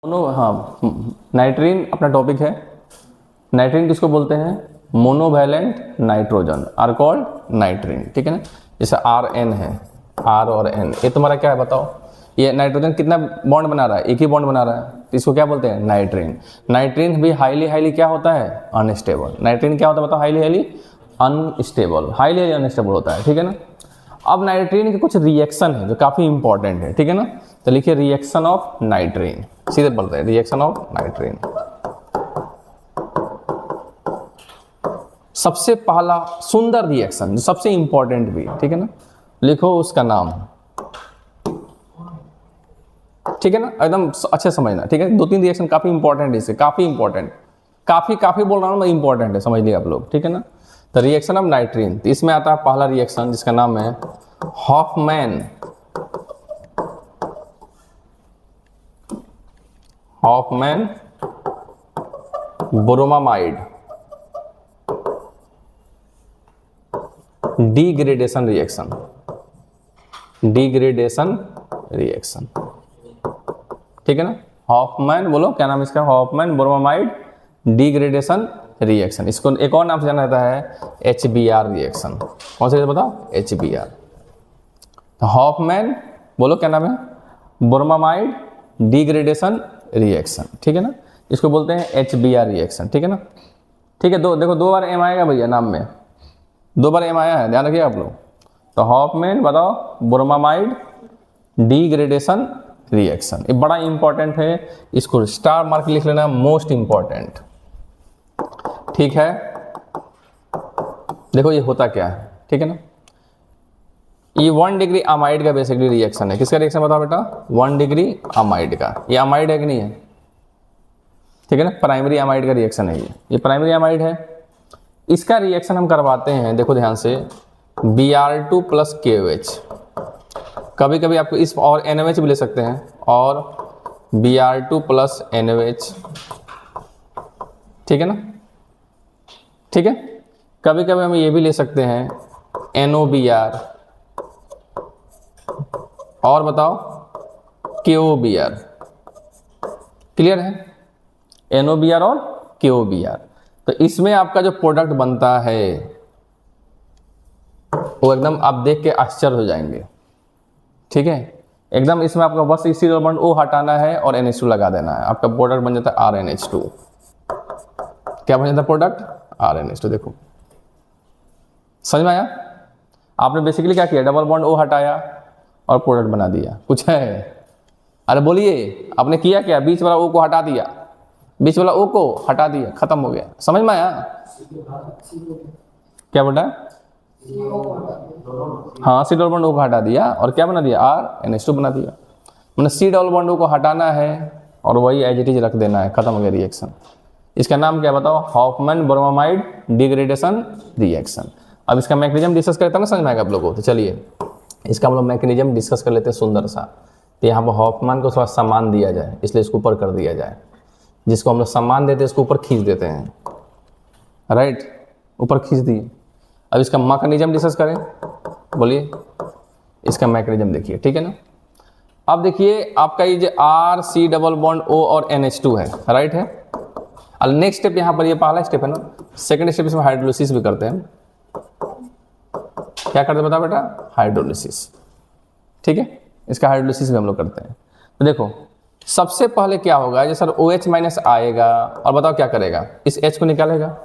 हाँ, नाइट्रीन अपना टॉपिक है। नाइट्रीन किसको बोलते हैं? Monovalent nitrogen are called nitrene, ठीक है ना। जैसे RN है, R और N, ये तुम्हारा क्या है बताओ? ये नाइट्रोजन कितना बॉन्ड बना रहा है? एक ही बॉन्ड बना रहा है, तो इसको क्या बोलते हैं? नाइट्रीन। नाइट्रीन भी हाईली क्या होता है? अनस्टेबल। नाइट्रीन क्या होता है बताओ? हाईली अनस्टेबल, हाईली अनस्टेबल होता है, ठीक है ना। अब नाइट्रीन के कुछ रिएक्शन है जो काफ़ी इंपॉर्टेंट है, ठीक है ना। तो लिखिए रिएक्शन ऑफ नाइट्रीन, सीधे बोलते हैं रिएक्शन ऑफ नाइट्रीन। सबसे पहला सुंदर रिएक्शन जो सबसे इंपॉर्टेंट भी, ठीक है ना, लिखो उसका नाम, ठीक है ना, एकदम अच्छे समझना, ठीक है। 2-3 रिएक्शन काफी इंपॉर्टेंट है, इससे काफी इंपॉर्टेंट, काफी बोल रहा हूं मैं, इंपॉर्टेंट है, समझ लिया आप लोग, ठीक है ना। तो रिएक्शन ऑफ नाइट्रीन, तो इसमें आता है पहला रिएक्शन जिसका नाम है Hofmann bromamide degradation reaction, degradation reaction, ठीक है ना। हॉफमैन, बोलो क्या नाम इसका? Hofmann bromamide degradation reaction. इसको एक और नाम से जाना जाता है HBr रिएक्शन। कौन सा बताओ? HBr। तो हॉफमैन, बोलो क्या नाम है? ब्रोमामाइड डिग्रेडेशन रिएक्शन, ठीक है ना। इसको बोलते हैं HBr रिएक्शन, ठीक है ना। ठीक है, देखो 2 बार M आएगा भैया नाम में, 2 बार M आया है, ध्यान रखिए आप लोग। तो हॉफमैन बताओ ब्रोमामाइड डिग्रेडेशन रिएक्शन, ये बड़ा इंपॉर्टेंट है, इसको स्टार मार्क लिख लेना, मोस्ट इंपॉर्टेंट, ठीक है। देखो ये होता क्या है, ठीक है ना। ये 1 डिग्री अमाइड का बेसिकली रिएक्शन है। किसका रिएक्शन बताओ बेटा? 1 डिग्री अमाइड का। ये अमाइड है कि नहीं है? ठीक है ना, प्राइमरी अमाइड का रिएक्शन है ये प्राइमरी अमाइड है। इसका रिएक्शन हम करवाते हैं, देखो ध्यान से, Br2 प्लस KOH। कभी कभी आपको इस और NOH भी ले सकते हैं, और Br2 प्लस NOH, ठीक है ना, ठीक है। कभी कभी हम ये भी ले सकते हैं NOBr, और बताओ KOBr। क्लियर है? NOBr और KOBr। तो इसमें आपका जो प्रोडक्ट बनता है वो एकदम आप देख के आश्चर्य हो जाएंगे, ठीक है। एकदम इसमें आपका बस इसी बॉन्ड O हटाना है और NH2 लगा देना है, आपका प्रोडक्ट बन जाता है RNH2। क्या बन जाता है प्रोडक्ट? RNH2। देखो समझ में आया? आपने बेसिकली क्या किया? डबल बॉन्ड O हटाया और प्रोडक्ट बना दिया। कुछ है? अरे बोलिए, आपने किया क्या? बीच वाला O को हटा दिया, बीच वाला O को हटा दिया, खत्म हो गया। समझ में आया? क्या बेटा? हाँ, C डबल बॉन्ड O को हटा दिया और क्या बना दिया? RNH2 बना दिया। मैंने C डबल बॉन्ड O को हटाना है और वही एज इट इज रख देना है, खत्म हो गया रिएक्शन। इसका नाम क्या बताओ? Hofmann bromamide degradation reaction. अब इसका मैकेनिज्म डिस्कस करते हैं ना, समझ में आएगा आप लोगों को। तो चलिए इसका हम लोग मैकेनिज्म डिस्कस कर लेते हैं सुंदर सा। तो यहाँ पर हॉफमैन को थोड़ा सम्मान दिया जाए, इसलिए इसको ऊपर कर दिया जाए। जिसको हम लोग सम्मान देते हैं इसको ऊपर खींच देते हैं, राइट, ऊपर खींच दिए। अब इसका मैकेनिज्म डिस्कस करें, बोलिए इसका मैकेनिज्म देखिए, ठीक है ना। अब देखिए आपका ये जो RC डबल बॉन्ड O और NH2 है, राइट है। अब नेक्स्ट स्टेप यहाँ पर, ये पहला स्टेप है ना, सेकंड स्टेप इसमें हाइड्रोलिसिस भी करते हैं। क्या करते हैं बताओ बेटा? हाइड्रोलिसिस, ठीक है। इसका हाइड्रोलिसिस भी हम लोग करते हैं। तो देखो सबसे पहले क्या होगा, जैसे सर OH माइनस आएगा और बताओ क्या करेगा? इस H को निकालेगा।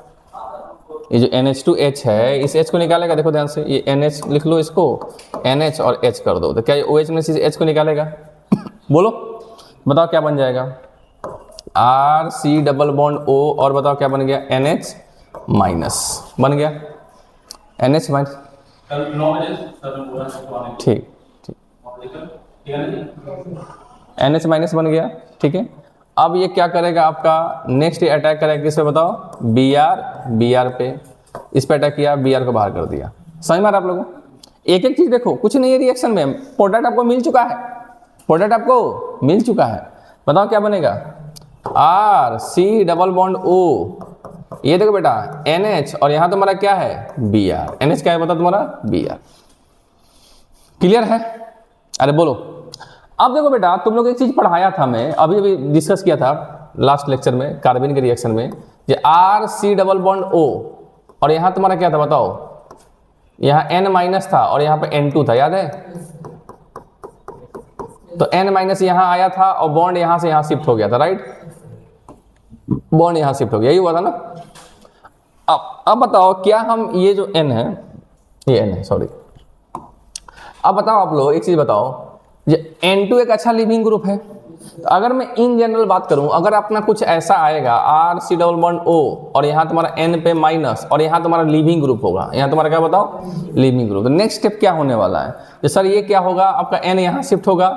ये जो NH2H है इस H को निकालेगा। देखो ध्यान से, ये NH लिख लो, इसको NH और H कर दो, तो क्या ये OH में से H को निकालेगा? बोलो बताओ क्या बन जाएगा? RC डबल बॉन्ड O, और बताओ क्या बन गया? NH माइनस बन गया, NH माइनस, ठीक ठीक, NH माइनस बन गया, ठीक है। अब ये क्या करेगा आपका? नेक्स्ट अटैक करेगा किस पे बताओ? Br पे। इस पे अटैक किया, Br को बाहर कर दिया। समझ में आ रहा आप लोगों? एक एक चीज देखो, कुछ नहीं है रिएक्शन में, प्रोडक्ट आपको मिल चुका है, प्रोडक्ट आपको मिल चुका है। बताओ क्या बनेगा? RC डबल बॉन्ड O, ये देखो बेटा NH, और यहां तुम्हारा क्या है? Br। NH क्या है बता तुम्हारा? Br। क्लियर है? अरे बोलो। अब देखो बेटा, तुम लोग एक चीज पढ़ाया था, मैं अभी अभी डिस्कस किया था लास्ट लेक्चर में कार्बन के रिएक्शन में, ये RC⋯O और यहां तुम्हारा क्या था बताओ, यहां N- था और यहां पे N2 था, याद है? तो N- यहां आया था और बॉन्ड यहां से यहां शिफ्ट हो गया था, राइट? बॉन्ड यहां शिफ्ट हो गया, यही हुआ था ना। अब बताओ, क्या हम ये जो N है, ये N है, सॉरी। अब बताओ आप लोग एक चीज बताओ, ये N2 एक अच्छा लिविंग ग्रुप है। तो अगर मैं इन जनरल बात करूं, अगर अपना कुछ ऐसा आएगा RC⋯O और यहाँ तुम्हारा N पे माइनस और यहाँ तुम्हारा लिविंग ग्रुप होगा, यहाँ तुम्हारा क्या बताओ, लिविंग ग्रुप। तो नेक्स्ट स्टेप क्या होने वाला है, तो सर ये क्या होगा, आपका N यहाँ शिफ्ट होगा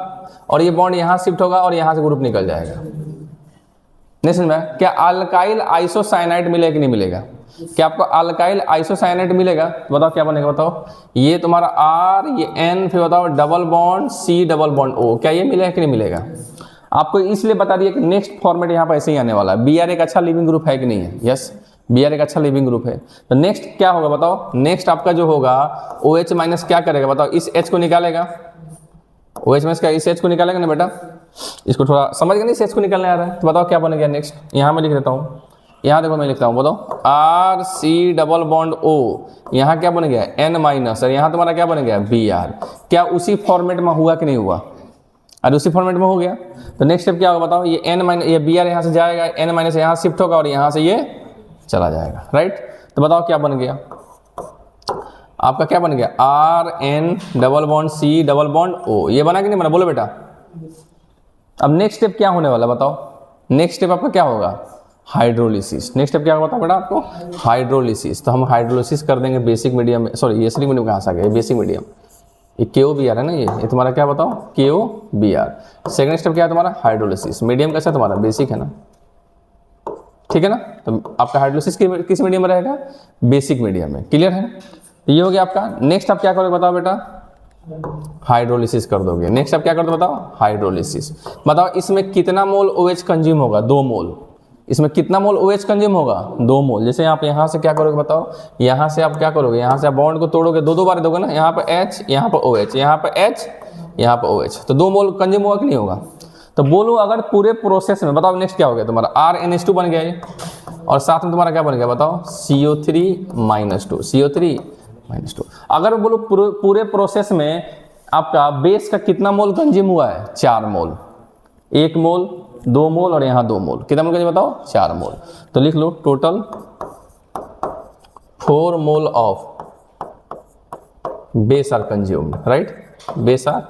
और ये बॉन्ड यहाँ शिफ्ट होगा और यहाँ से ग्रुप निकल जाएगा। नहीं समझ में? क्या अल्काइल आइसोसाइनाइड मिलेगा कि नहीं मिलेगा? क्या आपको अल्काइल आइसोसाइनाइड मिलेगा? बताओ क्या बनेगा, बताओ। ये तुम्हारा R, ये N, फिर बताओ डबल बॉन्ड C⋯O, क्या ये मिलेगा कि नहीं मिलेगा? आपको इसलिए बता दिया कि नेक्स्ट फॉर्मेट यहाँ पर ऐसे ही आने वाला है। Br एक अच्छा लिविंग ग्रुप है कि नहीं है? यस, Br एक अच्छा लिविंग ग्रुप है। तो नेक्स्ट क्या होगा बताओ, नेक्स्ट आपका जो होगा OH- क्या करेगा बताओ, इस H को निकालेगा। OH- का इस H को निकालेगा ना बेटा, इसको थोड़ा समझ गए नहीं, इस H को निकालने आ रहा है। तो बताओ क्या बनेगा नेक्स्ट, यहाँ मैं लिख देता हूँ, यहाँ देखो मैं लिखता हूँ, बताओ RC⋯O, यहाँ क्या बन गया N- और यहाँ तुम्हारा क्या बन गया Br। क्या उसी फॉर्मेट में हुआ कि नहीं हुआ? अरे उसी फॉर्मेट में हो गया। तो नेक्स्ट स्टेप क्या होगा बताओ, ये ये Br यहाँ से जाएगा, N- यहाँ शिफ्ट होगा और यहाँ से ये चला जाएगा, राइट? तो बताओ क्या बन गया आपका, क्या बन गया RN⋯C⋯O, ये बना कि नहीं बना, बोलो बेटा। अब नेक्स्ट स्टेप क्या होने वाला बताओ, नेक्स्ट स्टेप आपका क्या होगा, हाइड्रोलिसिस। नेक्स्ट स्टेप क्या होगा बताओ बेटा आपको, हाइड्रोलिसिस। तो हम हाइड्रोलिसिस कर देंगे बेसिक मीडियम में, सॉरी ये एसिडिक मीडियम कहाँ से आ गया, बेसिक मीडियम। ये KOBr है ना, ये तुम्हारा क्या बताओ KOBr। सेकंड स्टेप क्या है तुम्हारा, हाइड्रोलिसिस। मीडियम कैसा तुम्हारा, बेसिक है ना, ठीक है ना। तो आपका हाइड्रोलिसिस किस मीडियम में रहेगा, बेसिक मीडियम में, क्लियर है। तो ये हो गया आपका। नेक्स्ट आप क्या करोगे बताओ बेटा, हाइड्रोलिसिस कर दोगे। नेक्स्ट आप क्या कर दो बताओ, हाइड्रोलिसिस। बताओ इसमें कितना मोल OH कंज्यूम होगा, 2 मोल। इसमें कितना मोल OH कंज्यूम होगा, 2 मोल। जैसे आप यहाँ से क्या करोगे बताओ, यहाँ से आप क्या करोगे, यहाँ से आप बॉन्ड को तोड़ोगे, दो बार दोगे ना, यहाँ पर H, यहाँ पर OH, यहाँ पर H, यहाँ पर OH, तो 2 मोल कंज्यूम होगा कि नहीं होगा? तो बोलो अगर पूरे प्रोसेस में, बताओ नेक्स्ट क्या हो गया तुम्हारा, RNH2 बन गया ये, और साथ में तुम्हारा क्या बन गया बताओ, CO3-2, CO3-2। अगर बोलो पूरे प्रोसेस में आपका बेस का कितना मोल कंज्यूम हुआ है, 4 मोल। 1 मोल, 2 मोल और यहाँ 2 मोल, कितना मोल कंज्यूम बताओ, 4 मोल। तो लिख लो total 4 mole of base are consumed, right, base are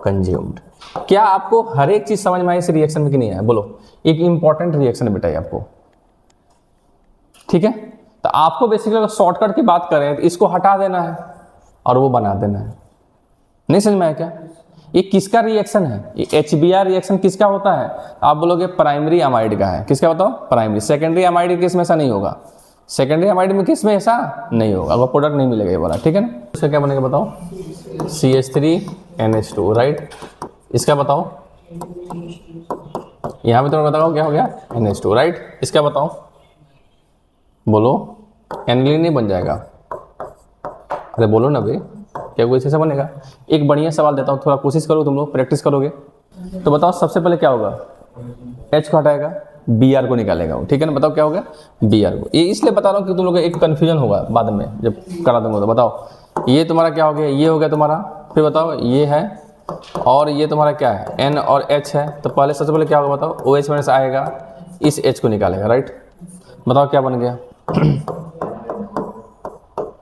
consumed. क्या आपको हर एक चीज समझ में आई इस रिएक्शन में कि नहीं आया, बोलो। एक इंपॉर्टेंट रिएक्शन है बेटा ये आपको, ठीक है। तो आपको बेसिकली अगर शॉर्टकट की बात करें तो इसको हटा देना है और वो बना देना है। नहीं समझ में आया क्या? ये किसका रिएक्शन है, ये HBr रिएक्शन किसका होता है? आप बोलोगे प्राइमरी अमाइड का है। किसका बताओ, प्राइमरी। सेकेंडरी अमाइड केस में ऐसा नहीं होगा, सेकेंडरी अमाइड में किस में ऐसा नहीं होगा, अगर प्रोडक्ट नहीं मिलेगा ये वाला, ठीक है ना। इसका क्या बनेगा बताओ, CH3NH2, राइट। इसका बताओ, यहां पे तो बताओ क्या हो गया, NH2, राइट। इसका बताओ, बोलो। एनिलीन नहीं बन जाएगा, अरे बोलो ना भाई, क्या कोई ऐसा बनेगा? एक बढ़िया सवाल देता हूँ, थोड़ा कोशिश करो, तुम लोग प्रैक्टिस करोगे तो बताओ सबसे पहले क्या होगा, H को हटाएगा, Br को निकालेगा वो, ठीक है ना। बताओ क्या होगा, Br को। ये इसलिए बता रहा हूँ कि तुम लोग एक कन्फ्यूजन होगा बाद में जब करा दूंगा। तो बताओ ये तुम्हारा क्या हो गया, ये हो गया तुम्हारा, फिर बताओ ये है और ये तुम्हारा क्या है, N और H है। तो पहले सबसे पहले क्या होगा बताओ, OH- आएगा, इस H को निकालेगा, राइट। बताओ क्या बन गया,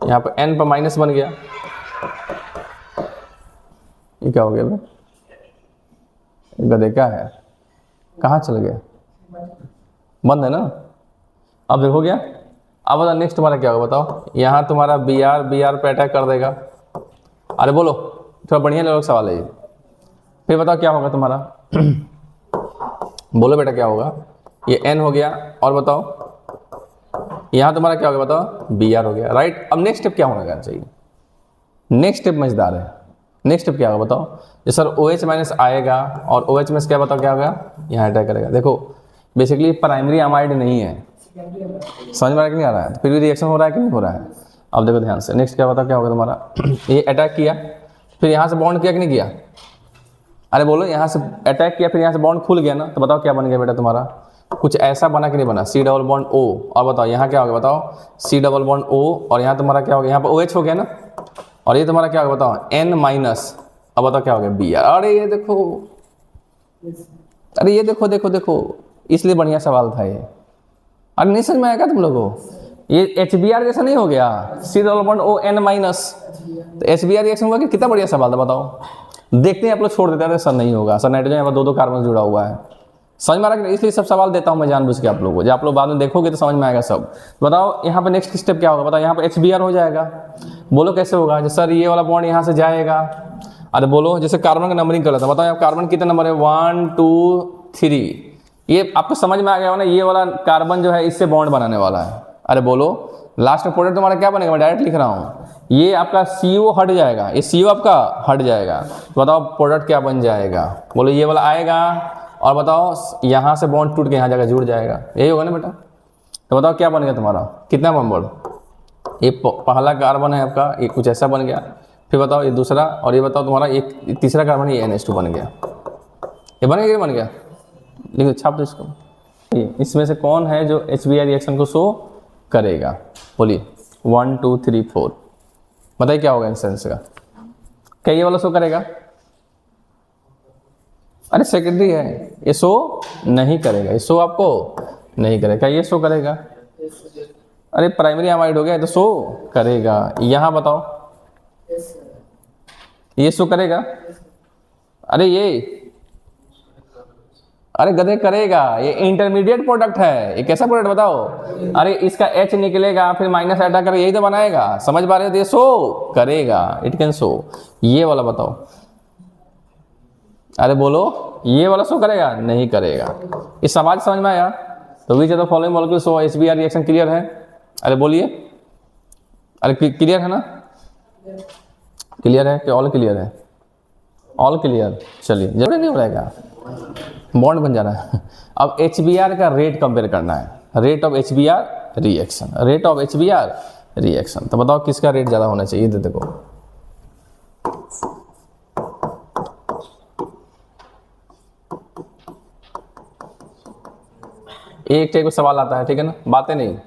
यहाँ पर N पर माइनस बन गया, ये क्या हो गया भाई, गधे क्या है, कहाँ चल गया, बंद है ना। अब देखो गया। अब बताओ नेक्स्ट तुम्हारा क्या होगा बताओ, यहाँ तुम्हारा Br पे अटैक कर देगा। अरे बोलो, थोड़ा बढ़िया लेवल का सवाल है ये। फिर बताओ क्या होगा तुम्हारा बोलो बेटा क्या होगा, ये N हो गया, और बताओ यहाँ तुम्हारा क्या हो गया बताओ, Br हो गया, राइट। अब नेक्स्ट स्टेप क्या होना चाहिए, नेक्स्ट स्टेप मजेदार है। नेक्स्ट स्टेप क्या होगा बताओ, ये सर OH- आएगा और OH- क्या बताओ क्या होगा, यहाँ अटैक करेगा। देखो बेसिकली प्राइमरी अमाइड नहीं है, समझ में आ रहा है कि नहीं आ रहा है, फिर भी रिएक्शन हो रहा है कि नहीं हो रहा है। अब देखो ध्यान से, नेक्स्ट क्या बताओ क्या होगा तुम्हारा, ये अटैक किया, फिर यहाँ से बॉन्ड किया कि नहीं किया, अरे बोलो, यहाँ से अटैक किया फिर यहाँ से बॉन्ड खुल गया ना, तो बताओ क्या बन गया बेटा तुम्हारा, कुछ ऐसा बना कि नहीं बना, C डबल बॉन्ड O, और बताओ यहाँ क्या हो गया, बताओ C डबल बॉन्ड O, और यहाँ तुम्हारा क्या हो गया, यहाँ पर OH हो गया ना, और ये तुम्हारा क्या हो गया बताओ N माइनस, अब बताओ क्या हो गया Br। अरे ये देखो, अरे ये देखो देखो देखो, इसलिए बढ़िया सवाल था ये। अरे नहीं समझ में आएगा तुम लोगों को, ये HBr जैसा नहीं हो गया, C double bond O N minus, तो HBr रिएक्शन होगा कि कितना बढ़िया सवाल था बताओ। देखते हैं आप लोग छोड़ देते हैं, सर नहीं होगा सर, नाइट्रोजन यहाँ पर 2-2 कार्बन जुड़ा हुआ है, समझ में आ रहा है, इसलिए सब सवाल देता हूँ मैं जानबूझ के आप लोगों को, जब आप लोग बाद में देखोगे तो समझ में आएगा सब। बताओ यहाँ पे नेक्स्ट स्टेप क्या होगा, बताओ यहाँ पे HBr हो जाएगा, बोलो कैसे होगा, जैसे सर ये वाला बॉन्ड यहाँ से जाएगा, अरे बोलो जैसे कार्बन का नंबरिंग कर लेता, बताओ यहाँ कार्बन कितने नंबर है, 1 2 3, ये आपको समझ में आ गया हो ना, ये वाला कार्बन जो है इससे बॉन्ड बनाने वाला है। अरे बोलो लास्ट में प्रोडक्ट तुम्हारा क्या बनेगा, मैं डायरेक्ट लिख रहा हूँ, ये आपका CO हट जाएगा, ये CO आपका हट जाएगा, तो बताओ प्रोडक्ट क्या बन जाएगा, बोलो ये वाला आएगा, और बताओ यहाँ से बॉन्ड टूट के यहाँ जाकर जुड़ जाएगा, यही होगा ना बेटा। तो बताओ क्या बन गया तुम्हारा, कितना नंबर, ये पहला कार्बन है आपका, ये कुछ ऐसा बन गया, फिर बताओ ये दूसरा, और ये बताओ तुम्हारा एक तीसरा कार्बन, ये NH2 बन गया, ये बन गया, ये बन गया, लिखो छाप दो इसको। इसमें से कौन है जो HBr रिएक्शन को शो करेगा, बोलिए 1 2 3 4, बताइए क्या होगा इंसेंस का, क्या ये वाला शो करेगा, अरे सेकेंडरी है, ये शो नहीं करेगा, ये शो आपको नहीं करेगा, क्या ये शो करेगा, अरे प्राइमरी अमाइड हो गया तो शो करेगा, यहाँ बताओ ये शो करेगा, अरे ये, अरे गधे करेगा, ये इंटरमीडिएट प्रोडक्ट है, ये कैसा प्रोडक्ट बताओ, अरे इसका H निकलेगा फिर माइनस हटा कर यही तो बनाएगा, समझ पा रहे हो, तो ये शो करेगा, इट कैन शो, ये वाला बताओ, अरे बोलो ये वाला शो करेगा, नहीं करेगा, इस सवाल समझ में आया, तो which of the following molecule show HBr reaction, clear है, अरे बोलिए, अरे क्लियर है ना, क्लियर है कि ऑल क्लियर है, ऑल क्लियर, चलिए जरूरी नहीं हो रहेगा, बॉन्ड बन जा रहा है। अब HBr का रेट कंपेयर करना है, rate of HBr reaction, rate of HBr reaction, तो बताओ किसका रेट ज़्यादा होना चाहिए, दे देखो, एक टाइप का सवाल आता है, ठीक है ना, बातें नहीं,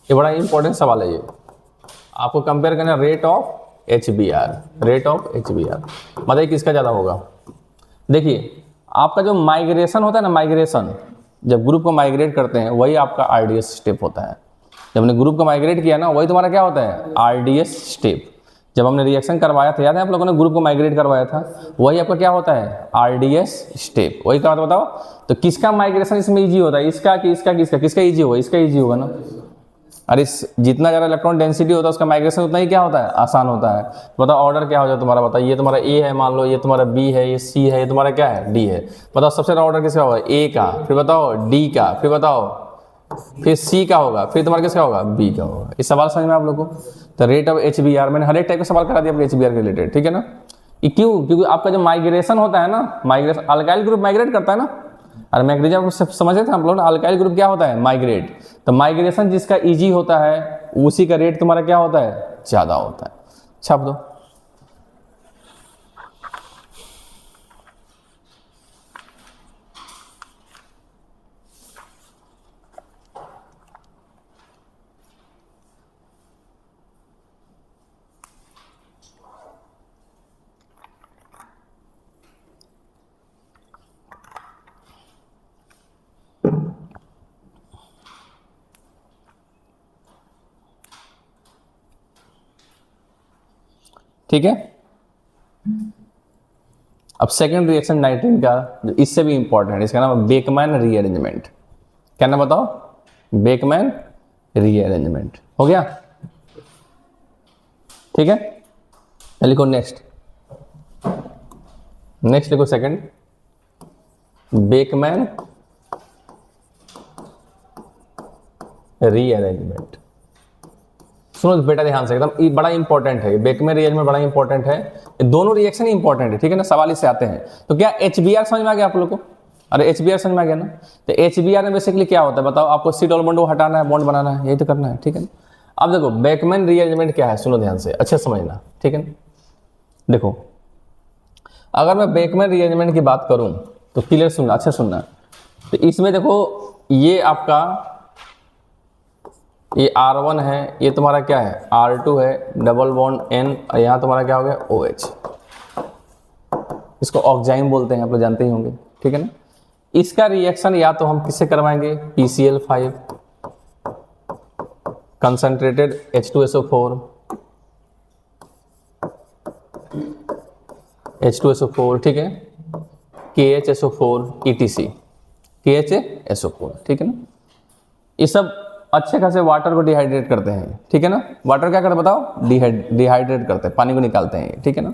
ये बड़ा इंपॉर्टेंट सवाल है, ये आपको कंपेयर करना rate of HBr, rate of HBr, बताइए किसका ज़्यादा होगा। देखिए आपका जो माइग्रेशन होता है ना, माइग्रेशन, जब ग्रुप को माइग्रेट करते हैं वही आपका RDS स्टेप होता है, जब हमने ग्रुप को माइग्रेट किया ना वही तुम्हारा क्या होता है, RDS स्टेप, जब हमने रिएक्शन करवाया था, याद है आप लोगों ने ग्रुप को माइग्रेट करवाया था, वही आपका क्या होता है, RDS स्टेप, वही क्या होता है बताओ। तो किसका माइग्रेशन इसमें ईजी होता है, इसका कि इसका, किसका ईजी होगा, इसका ईजी होगा ना, अरे जितना ज़्यादा इलेक्ट्रॉन डेंसिटी होता है उसका माइग्रेशन उतना ही क्या होता है, आसान होता है। बताओ ऑर्डर क्या हो जाए तुम्हारा, बताओ ये तुम्हारा A है मान लो, ये तुम्हारा B है, ये C है, ये तुम्हारा क्या है D है, बताओ सबसे ज़्यादा ऑर्डर किसका होगा, A का, फिर बताओ D का, फिर बताओ फिर C का होगा, फिर तुम्हारा किसका होगा, B का होगा। इस सवाल समझ में आप लोगों को, तो रेट ऑफ HBr, मैंने हर एक टाइप का सवाल करा दिया आपको HBr के रिलेटेड, ठीक है ना। ये क्यों, क्योंकि आपका जो माइग्रेशन होता है ना, माइग्रेशन अल्काइल ग्रुप माइग्रेट करता है ना, और मैग्नीशियम समझ रहे थे हम लोग ना, अल्काइल ग्रुप क्या होता है, माइग्रेट, तो माइग्रेशन जिसका इजी होता है उसी का रेट तुम्हारा क्या होता है, ज़्यादा होता है। छाप दो, ठीक है। अब सेकंड रिएक्शन नाइट्रीन का, जो इससे भी इंपॉर्टेंट है, इसका नाम है बेकमैन रीअरेंजमेंट। क्या नाम बताओ, बेकमैन रीअरेंजमेंट, हो गया, ठीक है। लिखो नेक्स्ट, नेक्स्ट लिखो सेकंड, बेकमैन रीअरेंजमेंट। सुनो बेटा ध्यान से, एकदम ये बड़ा इंपॉर्टेंट है, बेकमैन रीअरेंजमेंट बड़ा इंपॉर्टेंट है, ये दोनों रिएक्शन इंपॉर्टेंट है, ठीक है ना, सवाल इससे आते हैं। तो क्या HBr समझ में आ गया आप लोग को? अरे HBr समझ में आ गया ना? तो HBr में बेसिकली क्या होता है बताओ, आपको सी डबल बॉन्ड को हटाना है, बॉन्ड बनाना है, यही तो करना है, ठीक है ना। अब देखो बेकमैन रीअरेंजमेंट क्या है, सुनो ध्यान से, अच्छे समझना, ठीक है ना। देखो अगर मैं बेकमैन रीअरेंजमेंट की बात करूं तो क्लियर सुनना, अच्छा सुनना। तो इसमें देखो ये आपका ये R1 है, ये तुम्हारा क्या है R2 है, डबल बॉन्ड N, और यहाँ तुम्हारा क्या हो गया OH। इसको ऑक्साइन बोलते हैं, आप लोग जानते ही होंगे, ठीक है ना। इसका रिएक्शन या तो हम किससे करवाएंगे, PCl5 कंसंट्रेटेड H2SO4, ठीक है, KHSO4 ETC, KHSO4, ठीक है ना। ये सब अच्छे खासे वाटर को डिहाइड्रेट करते हैं, ठीक है ना। वाटर क्या करते हैं बताओ, डिहाइड्रेट करते हैं, पानी को निकालते हैं, ठीक है ना।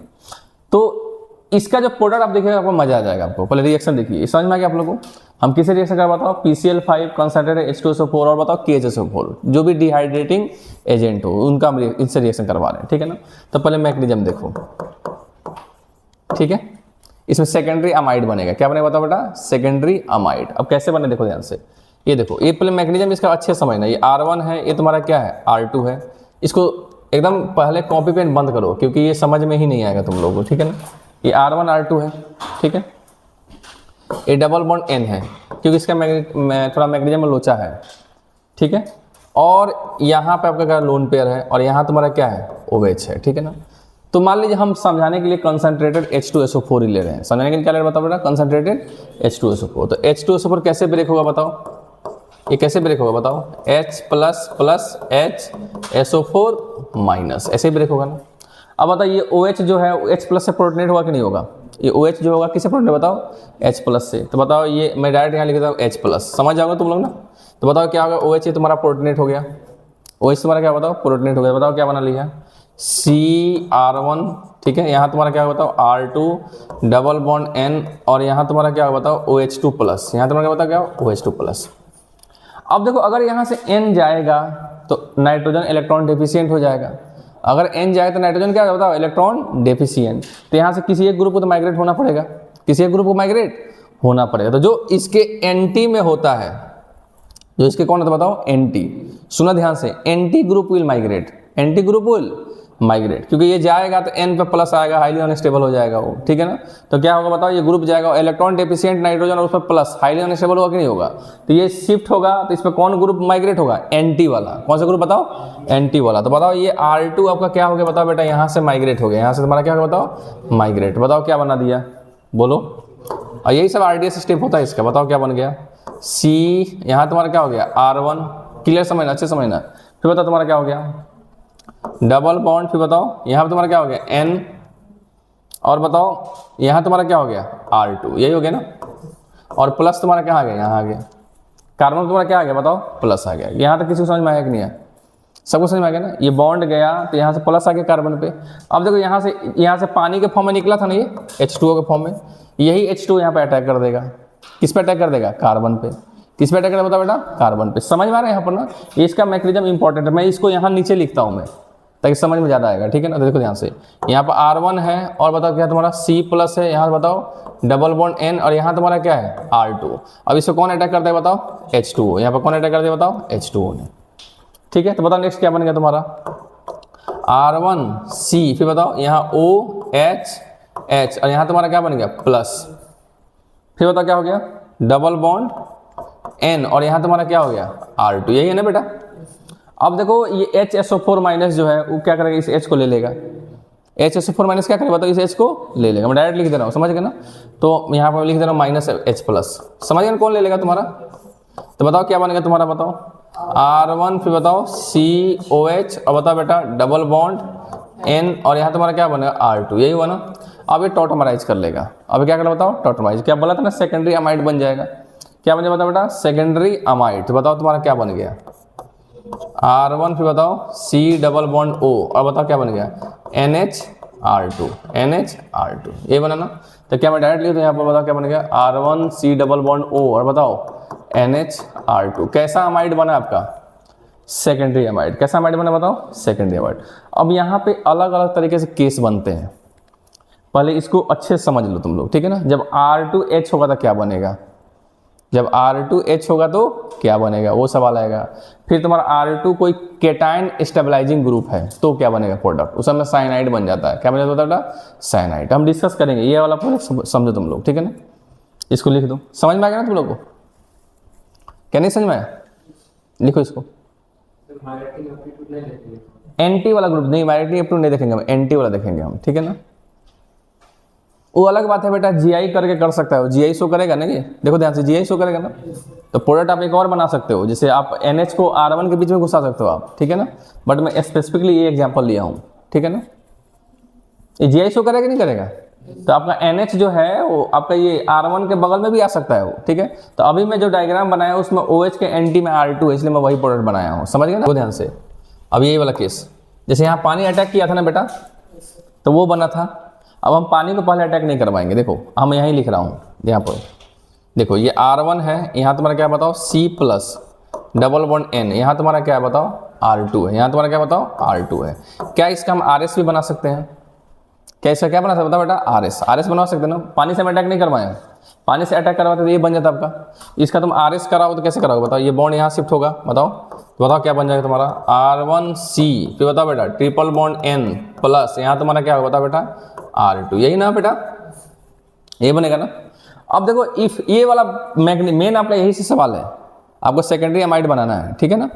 तो इसका जो प्रोडक्ट आप देखिएगा आपको मजा आ जाएगा। आपको पहले रिएक्शन देखिए, समझ में आ गया आप लोगों को। हम किसे रिएक्शन कर बताओ, PCl5 कंसंट्रेटेड H2SO4 और बताओ KHSO4, जो भी डिहाइड्रेटिंग एजेंट हो उनका हम इनसे रिएक्शन करवा रहे हैं, ठीक है ना। तो पहले मैकेनिज्म देखो, ठीक है। इसमें सेकेंडरी अमाइड बनेगा, क्या बनेगा बताओ बेटा, सेकेंडरी अमाइड। अब कैसे बने देखो ध्यान से, ये देखो ये पहले मैकेनिज्म इसका अच्छे समझना। ये R1 है, ये तुम्हारा क्या है R2 है। इसको एकदम पहले कॉपी पेन बंद करो क्योंकि ये समझ में ही नहीं आएगा तुम लोगों को, ठीक है ना। ये R1 R2 है, ठीक है। ये डबल बॉन्ड N है क्योंकि इसका थोड़ा मैकेनिज्म लोचा है, ठीक है। और यहाँ पे आपका क्या लोन पेयर है, और यहाँ तुम्हारा क्या है OH है, ठीक है ना। तो मान लीजिए हम समझाने के लिए कंसंट्रेटेड H2SO4 ही ले रहे हैं, समझाने के लिए क्या ले रहे हैं बताओ बेटा, कंसंट्रेटेड H2SO4। तो H2SO4 कैसे ब्रेक होगा बताओ, ये कैसे ब्रेक होगा बताओ, H plus plus HSO4 minus, ऐसे ही ब्रेक होगा ना। अब बताओ ये OH जो है H प्लस से प्रोटोनेट होगा कि नहीं होगा, ये OH जो होगा किससे प्रोटोनेट बताओ, H प्लस से। तो बताओ ये मैं डायरेक्ट यहाँ लिख देता हूँ H प्लस, समझ जाओगे तुम लोग ना। तो बताओ क्या होगा, OH ये तुम्हारा प्रोटोनेट हो गया, OH तुम्हारा क्या बताओ प्रोटोनेट हो गया। बताओ क्या बना लिया, CR1, ठीक है। यहाँ तुम्हारा क्या होगा बताओ R2 डबल बॉन्ड N, और यहाँ तुम्हारा क्या होगा बताओ OH2 प्लस, यहाँ तुम्हारा क्या बताओ क्या OH2 प्लस। अब देखो अगर यहाँ से N जाएगा तो नाइट्रोजन इलेक्ट्रॉन डेफिशिएंट हो जाएगा, अगर N जाए तो नाइट्रोजन क्या बताओ इलेक्ट्रॉन डेफिशिएंट। तो यहाँ से किसी एक ग्रुप को तो माइग्रेट होना पड़ेगा, किसी एक ग्रुप को माइग्रेट होना पड़ेगा। तो जो इसके एंटी में होता है, जो इसके कौन होता है बताओ एंटी, सुना ध्यान से, anti group will migrate, anti group will migrate, क्योंकि ये जाएगा तो N पे प्लस आएगा, हाईली अनस्टेबल हो जाएगा वो, ठीक है ना। तो क्या होगा बताओ, ये ग्रुप जाएगा इलेक्ट्रॉन डेफिशिएंट नाइट्रोजन और उस पर प्लस, हाईली अनस्टेबल होगा कि नहीं होगा। तो ये शिफ्ट होगा, तो इसमें कौन ग्रुप माइग्रेट होगा, एंटी वाला। कौन सा ग्रुप बताओ, एंटी वाला। तो बताओ ये R2 आपका क्या हो गया बताओ बेटा, यहाँ से माइग्रेट हो गया, यहाँ से तुम्हारा क्या होगा बताओ माइग्रेट। बताओ क्या बना दिया, बोलो। और यही सब RDS स्टेप होता है इसका। बताओ क्या बन गया, C, यहाँ तुम्हारा क्या हो गया R1, क्लियर समझना, अच्छे समझना। फिर बताओ तुम्हारा क्या हो गया डबल बॉन्ड, फिर बताओ यहाँ पे तुम्हारा क्या हो गया N, और बताओ यहाँ तुम्हारा क्या हो गया R2, यही हो गया ना। और प्लस तुम्हारा क्या आ गया, यहाँ आ गया कार्बन तुम्हारा क्या आ गया बताओ प्लस आ गया। यहाँ तक किसी को समझ में आया कि नहीं आया, सबको समझ में आ गया ना। ये बॉन्ड गया तो यहाँ से प्लस आ गया कार्बन पे। अब देखो यहाँ से पानी के फॉर्म में निकला था ना ये H2O के फॉर्म में, यही H2O यहाँ पे अटैक कर देगा, किस पे अटैक कर देगा, कार्बन पे। किस पे अटैक कर देगा बेटा, कार्बन पे। समझ में आ रहा है यहाँ पर ना, ये इसका मैकेनिज्म इंपॉर्टेंट है। मैं इसको यहाँ नीचे लिखता हूँ मैं, ताकि समझ में ज़्यादा आएगा, ठीक है ना। तो देखो ध्यान से, यहाँ पर R1 है, और बताओ क्या तुम्हारा C प्लस है, यहाँ बताओ डबल बॉन्ड N, और यहाँ तुम्हारा क्या है R2। अब इसको कौन अटैक करता है बताओ H2O, यहाँ पर कौन अटैक करता है बताओ H2O ने, ठीक है। तो बताओ नेक्स्ट क्या बन गया तुम्हारा R1 C, फिर बताओ यहाँ OH H, और यहाँ तुम्हारा क्या बन गया प्लस, फिर बताओ क्या हो गया डबल बॉन्ड N, और यहाँ तुम्हारा क्या हो गया R2, यही है ना बेटा। अब देखो ये HSO4 माइनस जो है वो क्या करेगा, इस H को ले लेगा। HSO4 माइनस क्या करेगा बताओ, इस H को ले लेगा। मैं डायरेक्ट लिख दे रहा हूँ, समझ गए ना। तो यहाँ पर लिख दे रहा हूँ माइनस H प्लस, समझ गए कौन ले लेगा तुम्हारा। तो बताओ क्या बनेगा तुम्हारा, बताओ R1, फिर बताओ COH, और बताओ बेटा डबल बॉन्ड N, और यहाँ तुम्हारा क्या बनेगा R2, यही हुआ ना। अब ये टॉटमराइज कर लेगा। अब क्या करेगा बताओ टॉटमराइज, क्या बोला था ना सेकेंडरी अमाइड बन जाएगा। क्या बन जाएगा बताओ बेटा सेकेंडरी अमाइड। तो बताओ तुम्हारा क्या बन गया R1, फिर बताओ C डबल बॉन्ड O, और बताओ क्या बन गया NHR2, NHR2, ये बना ना। तो क्या मैं डायरेक्ट लिखूँ तो यहाँ पर बताओ क्या बन गया R1 C double bond O, और बताओ NHR2। कैसा अमाइड बना आपका, सेकेंडरी एमाइड। कैसा एमाइड बना बताओ? Secondary amide. अब यहाँ पे अलग अलग तरीके से केस बनते हैं, पहले इसको अच्छे से समझ लो तुम लोग, ठीक है ना। जब R2H होगा तो क्या बनेगा, जब R2H होगा तो क्या बनेगा, वो सवाल आएगा। फिर तुम्हारा R2 कोई केटाइन स्टेबलाइजिंग ग्रुप है तो क्या बनेगा प्रोडक्ट, उस समय साइनाइड बन जाता है। क्या बन जाता है बेटा? साइनाइड। हम डिस्कस करेंगे, ये वाला पहले समझो तुम लोग, ठीक है ना। इसको लिख दो, समझ में आ गया ना तुम लोग को? क्या नहीं समझ में आया? लिखो इसको। एंटी वाला ग्रुप नहीं, माइग्रेटिंग एप्टिट्यूड नहीं देखेंगे हम, एंटी वाला देखेंगे हम, ठीक है ना। वो अलग बात है बेटा, जीआई करके कर सकता है, जीआई शो करेगा ना, ये देखो ध्यान से, जीआई शो करेगा ना, तो प्रोडक्ट आप एक और बना सकते हो, जैसे आप NH को R1 के बीच में घुसा सकते हो आप, ठीक है ना। बट मैं स्पेसिफिकली ये एग्जांपल लिया हूँ, ठीक है ना। ये जीआई शो करेगा नहीं करेगा, तो आपका NH जो है वो आपका ये R1 के बगल में भी आ सकता है वो, ठीक है। तो अभी मैं जो डायग्राम बनाया उसमें OH के एंटी में R2 है, इसलिए मैं वही प्रोडक्ट बनाया हूँ, समझ गए ना ध्यान से। अब यही वाला केस, जैसे यहाँ पानी अटैक किया था ना बेटा, तो वो बना था। अब हम पानी को पहले अटैक नहीं करवाएंगे, देखो हम यहीं लिख रहा हूँ, यहाँ पर देखो ये R1 है, यहाँ तुम्हारा क्या बताओ C plus double bond N, यहाँ तुम्हारा क्या है बताओ R2 है, यहाँ तुम्हारा क्या बताओ R2 है। क्या इसका हम RS भी बना सकते हैं? क्या इसका क्या बना सकते बताओ बेटा? RS बना सकते हैं ना। पानी से हम अटैक नहीं करवाएं, पानी से अटैक करवाते तो ये बन जाता आपका। इसका तुम RS कराओ तो कैसे कराओगे बताओ? ये बॉन्ड यहाँ शिफ्ट होगा, बताओ तो बताओ क्या बन जाएगा तुम्हारा R1C, फिर बताओ बेटा ट्रिपल बॉन्ड N प्लस यहाँ तुम्हारा क्या होगा बताओ बेटा R2, यही ना बेटा, ये बनेगा ना। अब देखो इफ ये वाला मेन आपका यही से सवाल है, आपको सेकेंडरी एमाइड बनाना है, ठीक है ना।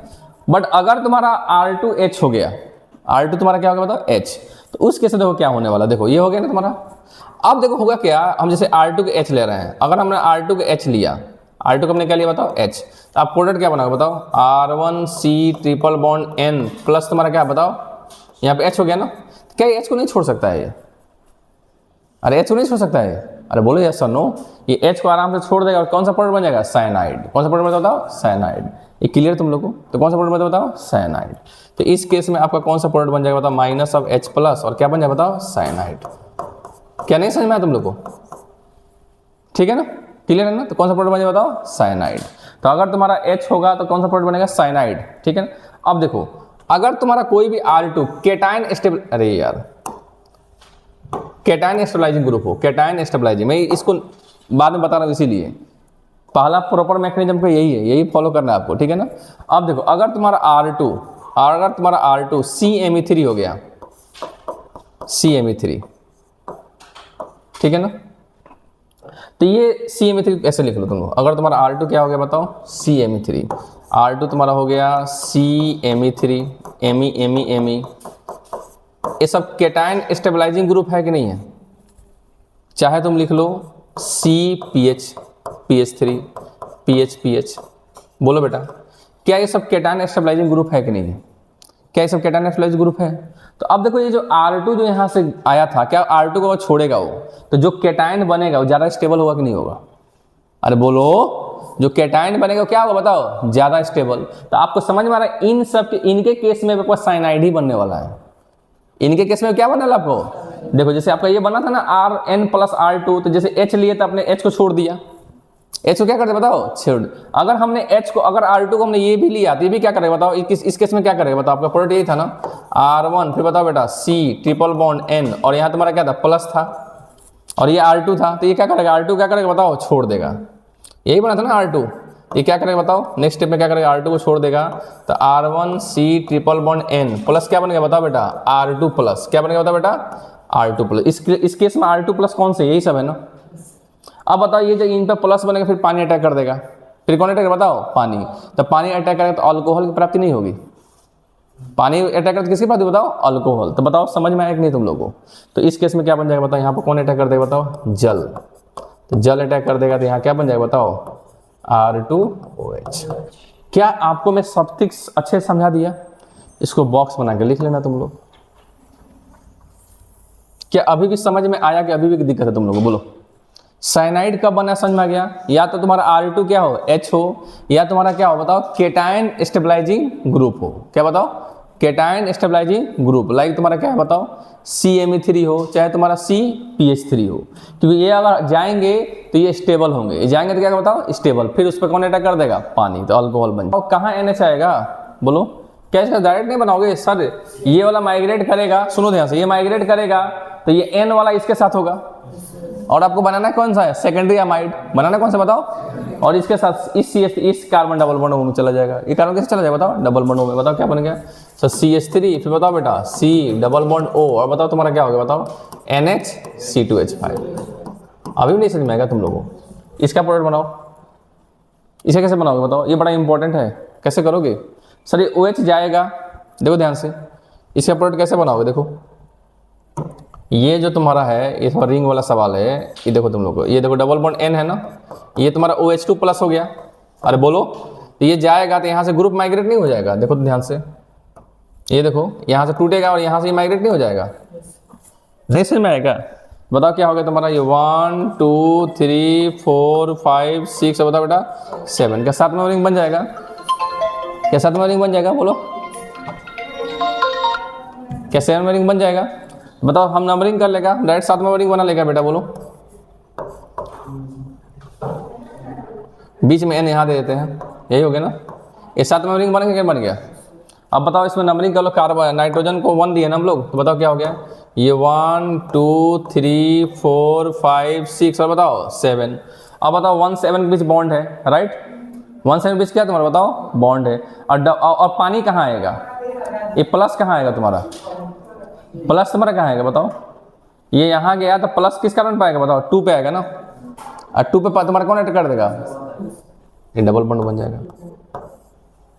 बट अगर तुम्हारा R2H हो गया, R2 तुम्हारा क्या होगा बताओ H, तो उस केस में देखो क्या होने वाला, देखो ये हो गया ना तुम्हारा। अब देखो होगा क्या, हम जैसे R2 के H ले रहे हैं, अगर हमने R2 के H लिया, R2 को हमने क्या लिया बताओ H, तो आप प्रोडक्ट क्या बनाओगे बताओ R1C triple bond N plus तुम्हारा क्या बताओ यहाँ पे H हो गया ना। क्या H को नहीं छोड़ सकता है ये? अरे H को नहीं छोड़ सकता है, अरे बोलो यस और नो, ये H को आराम से छोड़ देगा और कौन सा प्रोडक्ट बन जाएगा? साइनाइड। कौन सा प्रोडक्ट बन बताओ? साइनाइड। ये क्लियर तुम लोग को? तो कौन सा प्रोडक्ट बताओ? साइनाइड। तो इस केस में आपका कौन सा प्रोडक्ट बन जाएगा बताओ? माइनस ऑफ H प्लस और क्या बन जाएगा बताओ? साइनाइड। क्या नहीं समझ में आया तुम लोग को? ठीक है ना, क्लियर है ना। तो कौन सा प्रोडक्ट बन जाएगा बताओ? साइनाइड। तो अगर तुम्हारा H होगा तो कौन सा प्रोडक्ट बनेगा? साइनाइड, ठीक है ना। अब देखो अगर तुम्हारा कोई भी R2 केटाइन स्टेबल, अरे यार केटाइन स्टेबलाइजिंग ग्रुप हो, केटाइन स्टेबलाइजिंग, मैं इसको बाद में बता रहा हूँ, इसीलिए पहला प्रॉपर मैकेनिज्म का यही है, यही फॉलो करना है आपको, ठीक है ना। अब देखो अगर तुम्हारा R2 CMe3 हो गया, CMe3, ठीक है ना। तो ये CMe3 ऐसे लिख लो तुम लोग, अगर तुम्हारा R2 क्या हो गया बताओ? CMe3, R2 तुम्हारा हो गया CMe3, Me, ये सब केटाइन स्टेबलाइजिंग ग्रुप है कि नहीं है? चाहे तुम लिख लो CPH, PH3, PH, बोलो बेटा क्या ये सब केटाइन स्टेबलाइजिंग ग्रुप है कि नहीं है? क्या ये सब केटाइन स्टेबलाइजिंग ग्रुप है? तो अब देखो ये जो R2 जो यहाँ से आया था, क्या R2 को छोड़ेगा वो, तो जो केटाइन बनेगा वो ज़्यादा स्टेबल होगा कि नहीं होगा? अरे बोलो, जो केटाइन बनेगा क्या होगा बताओ? ज़्यादा स्टेबल। तो आपको समझ में आ रहा है इन सब के, इनके केस में आपको साइनाइड ही बनने वाला है। इनके केस में क्या बनने वाला आपको? देखो जैसे आपका ये बना था ना Rn प्लस R2, तो जैसे H लिए तो आपने H को छोड़ दिया, H को क्या करते बताओ? छोड़। अगर हमने H को, अगर R2 को हमने ये भी लिया तो ये भी क्या करेगा बताओ? इस केस में क्या करेगा बताओ? आपका प्रोडक्ट यही था ना R1, फिर बताओ बेटा C ट्रिपल बॉन्ड N, और यहाँ तुम्हारा क्या था? प्लस था, और ये R2 था, तो ये क्या करेगा? R2 क्या करेगा बताओ? छोड़ देगा। यही बना था ना R2, ये क्या करेगा बताओ? नेक्स्ट स्टेप में क्या करेगा? R2 को छोड़ देगा, तो R1C triple bond N plus क्या बनेगा बताओ बेटा? R2 प्लस, क्या बनेगा बताओ बेटा? R2 plus. इस केस में R2 प्लस कौन से? यही सब है ना। अब बताओ ये जब इन पर प्लस बनेगा फिर पानी अटैक कर देगा, फिर कौन अटैक बताओ? पानी। तो पानी अटैक करेगा तो अल्कोहल की प्राप्ति नहीं होगी। पानी अटैक करते किसकी प्राप्ति बताओ? अल्कोहल। तो बताओ समझ में आया कि नहीं तुम लोगों को? तो इस केस में क्या बन जाएगा बताओ? यहाँ पर कौन अटैक कर देगा बताओ? जल। तो जल अटैक कर देगा तो यहाँ क्या बन जाएगा बताओ? R2OH। क्या आपको मैं सब कुछ अच्छे से समझा दिया? इसको बॉक्स बना के लिख लेना तुम लोग। क्या अभी भी समझ में आया कि अभी भी दिक्कत है तुम लोगों को? बोलो साइनाइड कब बना समझ में आ गया? या तो तुम्हारा R2 क्या हो? H हो, या तुम्हारा क्या हो बताओ? केटाइन स्टेबलाइजिंग ग्रुप हो। क्या बताओ? Cation stabilising group. लाइक तुम्हारा क्या है बताओ? CMe3 हो, चाहे तुम्हारा CPH3 हो, क्योंकि ये अगर जाएंगे तो ये स्टेबल होंगे, ये जाएंगे तो क्या बताओ? स्टेबल। फिर उस पर कौन अटैक कर देगा? पानी। तो अल्कोहल बन जाएगा। कहाँ NH आएगा? बोलो क्या इसका डायरेक्ट नहीं बनाओगे सर? ये वाला माइग्रेट करेगा, सुनो ध्यान से, ये माइग्रेट करेगा तो ये एन वाला इसके साथ होगा, और आपको बनाना कौन सा है? सेकेंडरी अमाइड बनाना कौन सा बताओ? और इसके साथ इस कार्बन डबल बॉन्ड में चला जाएगा। ये कार्बन कैसे चला जाएगा बताओ? डबल बॉन्ड में। बताओ क्या बन गया? सर CH3, फिर बताओ बेटा C डबल बॉन्ड O, और बताओ तुम्हारा क्या हो गया? बताओ NH2CH5। अभी भी नहीं समझ में आएगा तुम लोगों को? इसका प्रोडक्ट बनाओ। इसे कैसे बनाओगे बताओ? ये बड़ा इंपॉर्टेंट है, कैसे करोगे? सर ये OH जाएगा, देखो ध्यान से, इसका प्रोडक्ट कैसे बनाओगे? देखो ये जो तुम्हारा है, ये थोड़ा रिंग वाला सवाल है, ये देखो तुम लोग को, ये देखो डबल बॉन्ड N है ना, ये तुम्हारा OH2 प्लस हो गया। अरे बोलो, तो ये जाएगा तो यहाँ से ग्रुप माइग्रेट नहीं हो जाएगा? देखो तो ध्यान से, ये देखो यहाँ से टूटेगा और यहाँ से माइग्रेट नहीं हो जाएगा? नहीं समझ में आएगा? बताओ क्या हो गया तुम्हारा? ये 1 2 3 4 5 6, बताओ बेटा 7, क्या 7वां रिंग बन जाएगा? क्या 7वां रिंग बन जाएगा? बोलो क्या 7वां रिंग बन जाएगा? बताओ, हम नंबरिंग कर लेगा, डायरेक्ट 7वां रिंग बना लेगा बेटा? बोलो बीच में N यहाँ दे देते हैं, यही हो गया ना? ये 7वां रिंग बन गया, क्या बन गया? अब बताओ इसमें नंबरिंग कर लो, कार्बन नाइट्रोजन को 1 दिए ना हम लोग, तो बताओ क्या हो गया? ये 1 2 3 4 5 6, और बताओ 7। अब बताओ 1 7 के बीच बॉन्ड है, राइट? 1 7 के बीच क्या तुम्हारा बताओ? बॉन्ड है। और पानी कहाँ आएगा? ये प्लस कहाँ आएगा तुम्हारा? प्लस तुम्हारा कहाँ आएगा बताओ? ये यहाँ गया तो प्लस किस कारण पाएगा बताओ? 2 पे आएगा ना, और 2 पे तुम्हारा कौन ऐड कर देगा? ये डबल बॉन्ड बन जाएगा।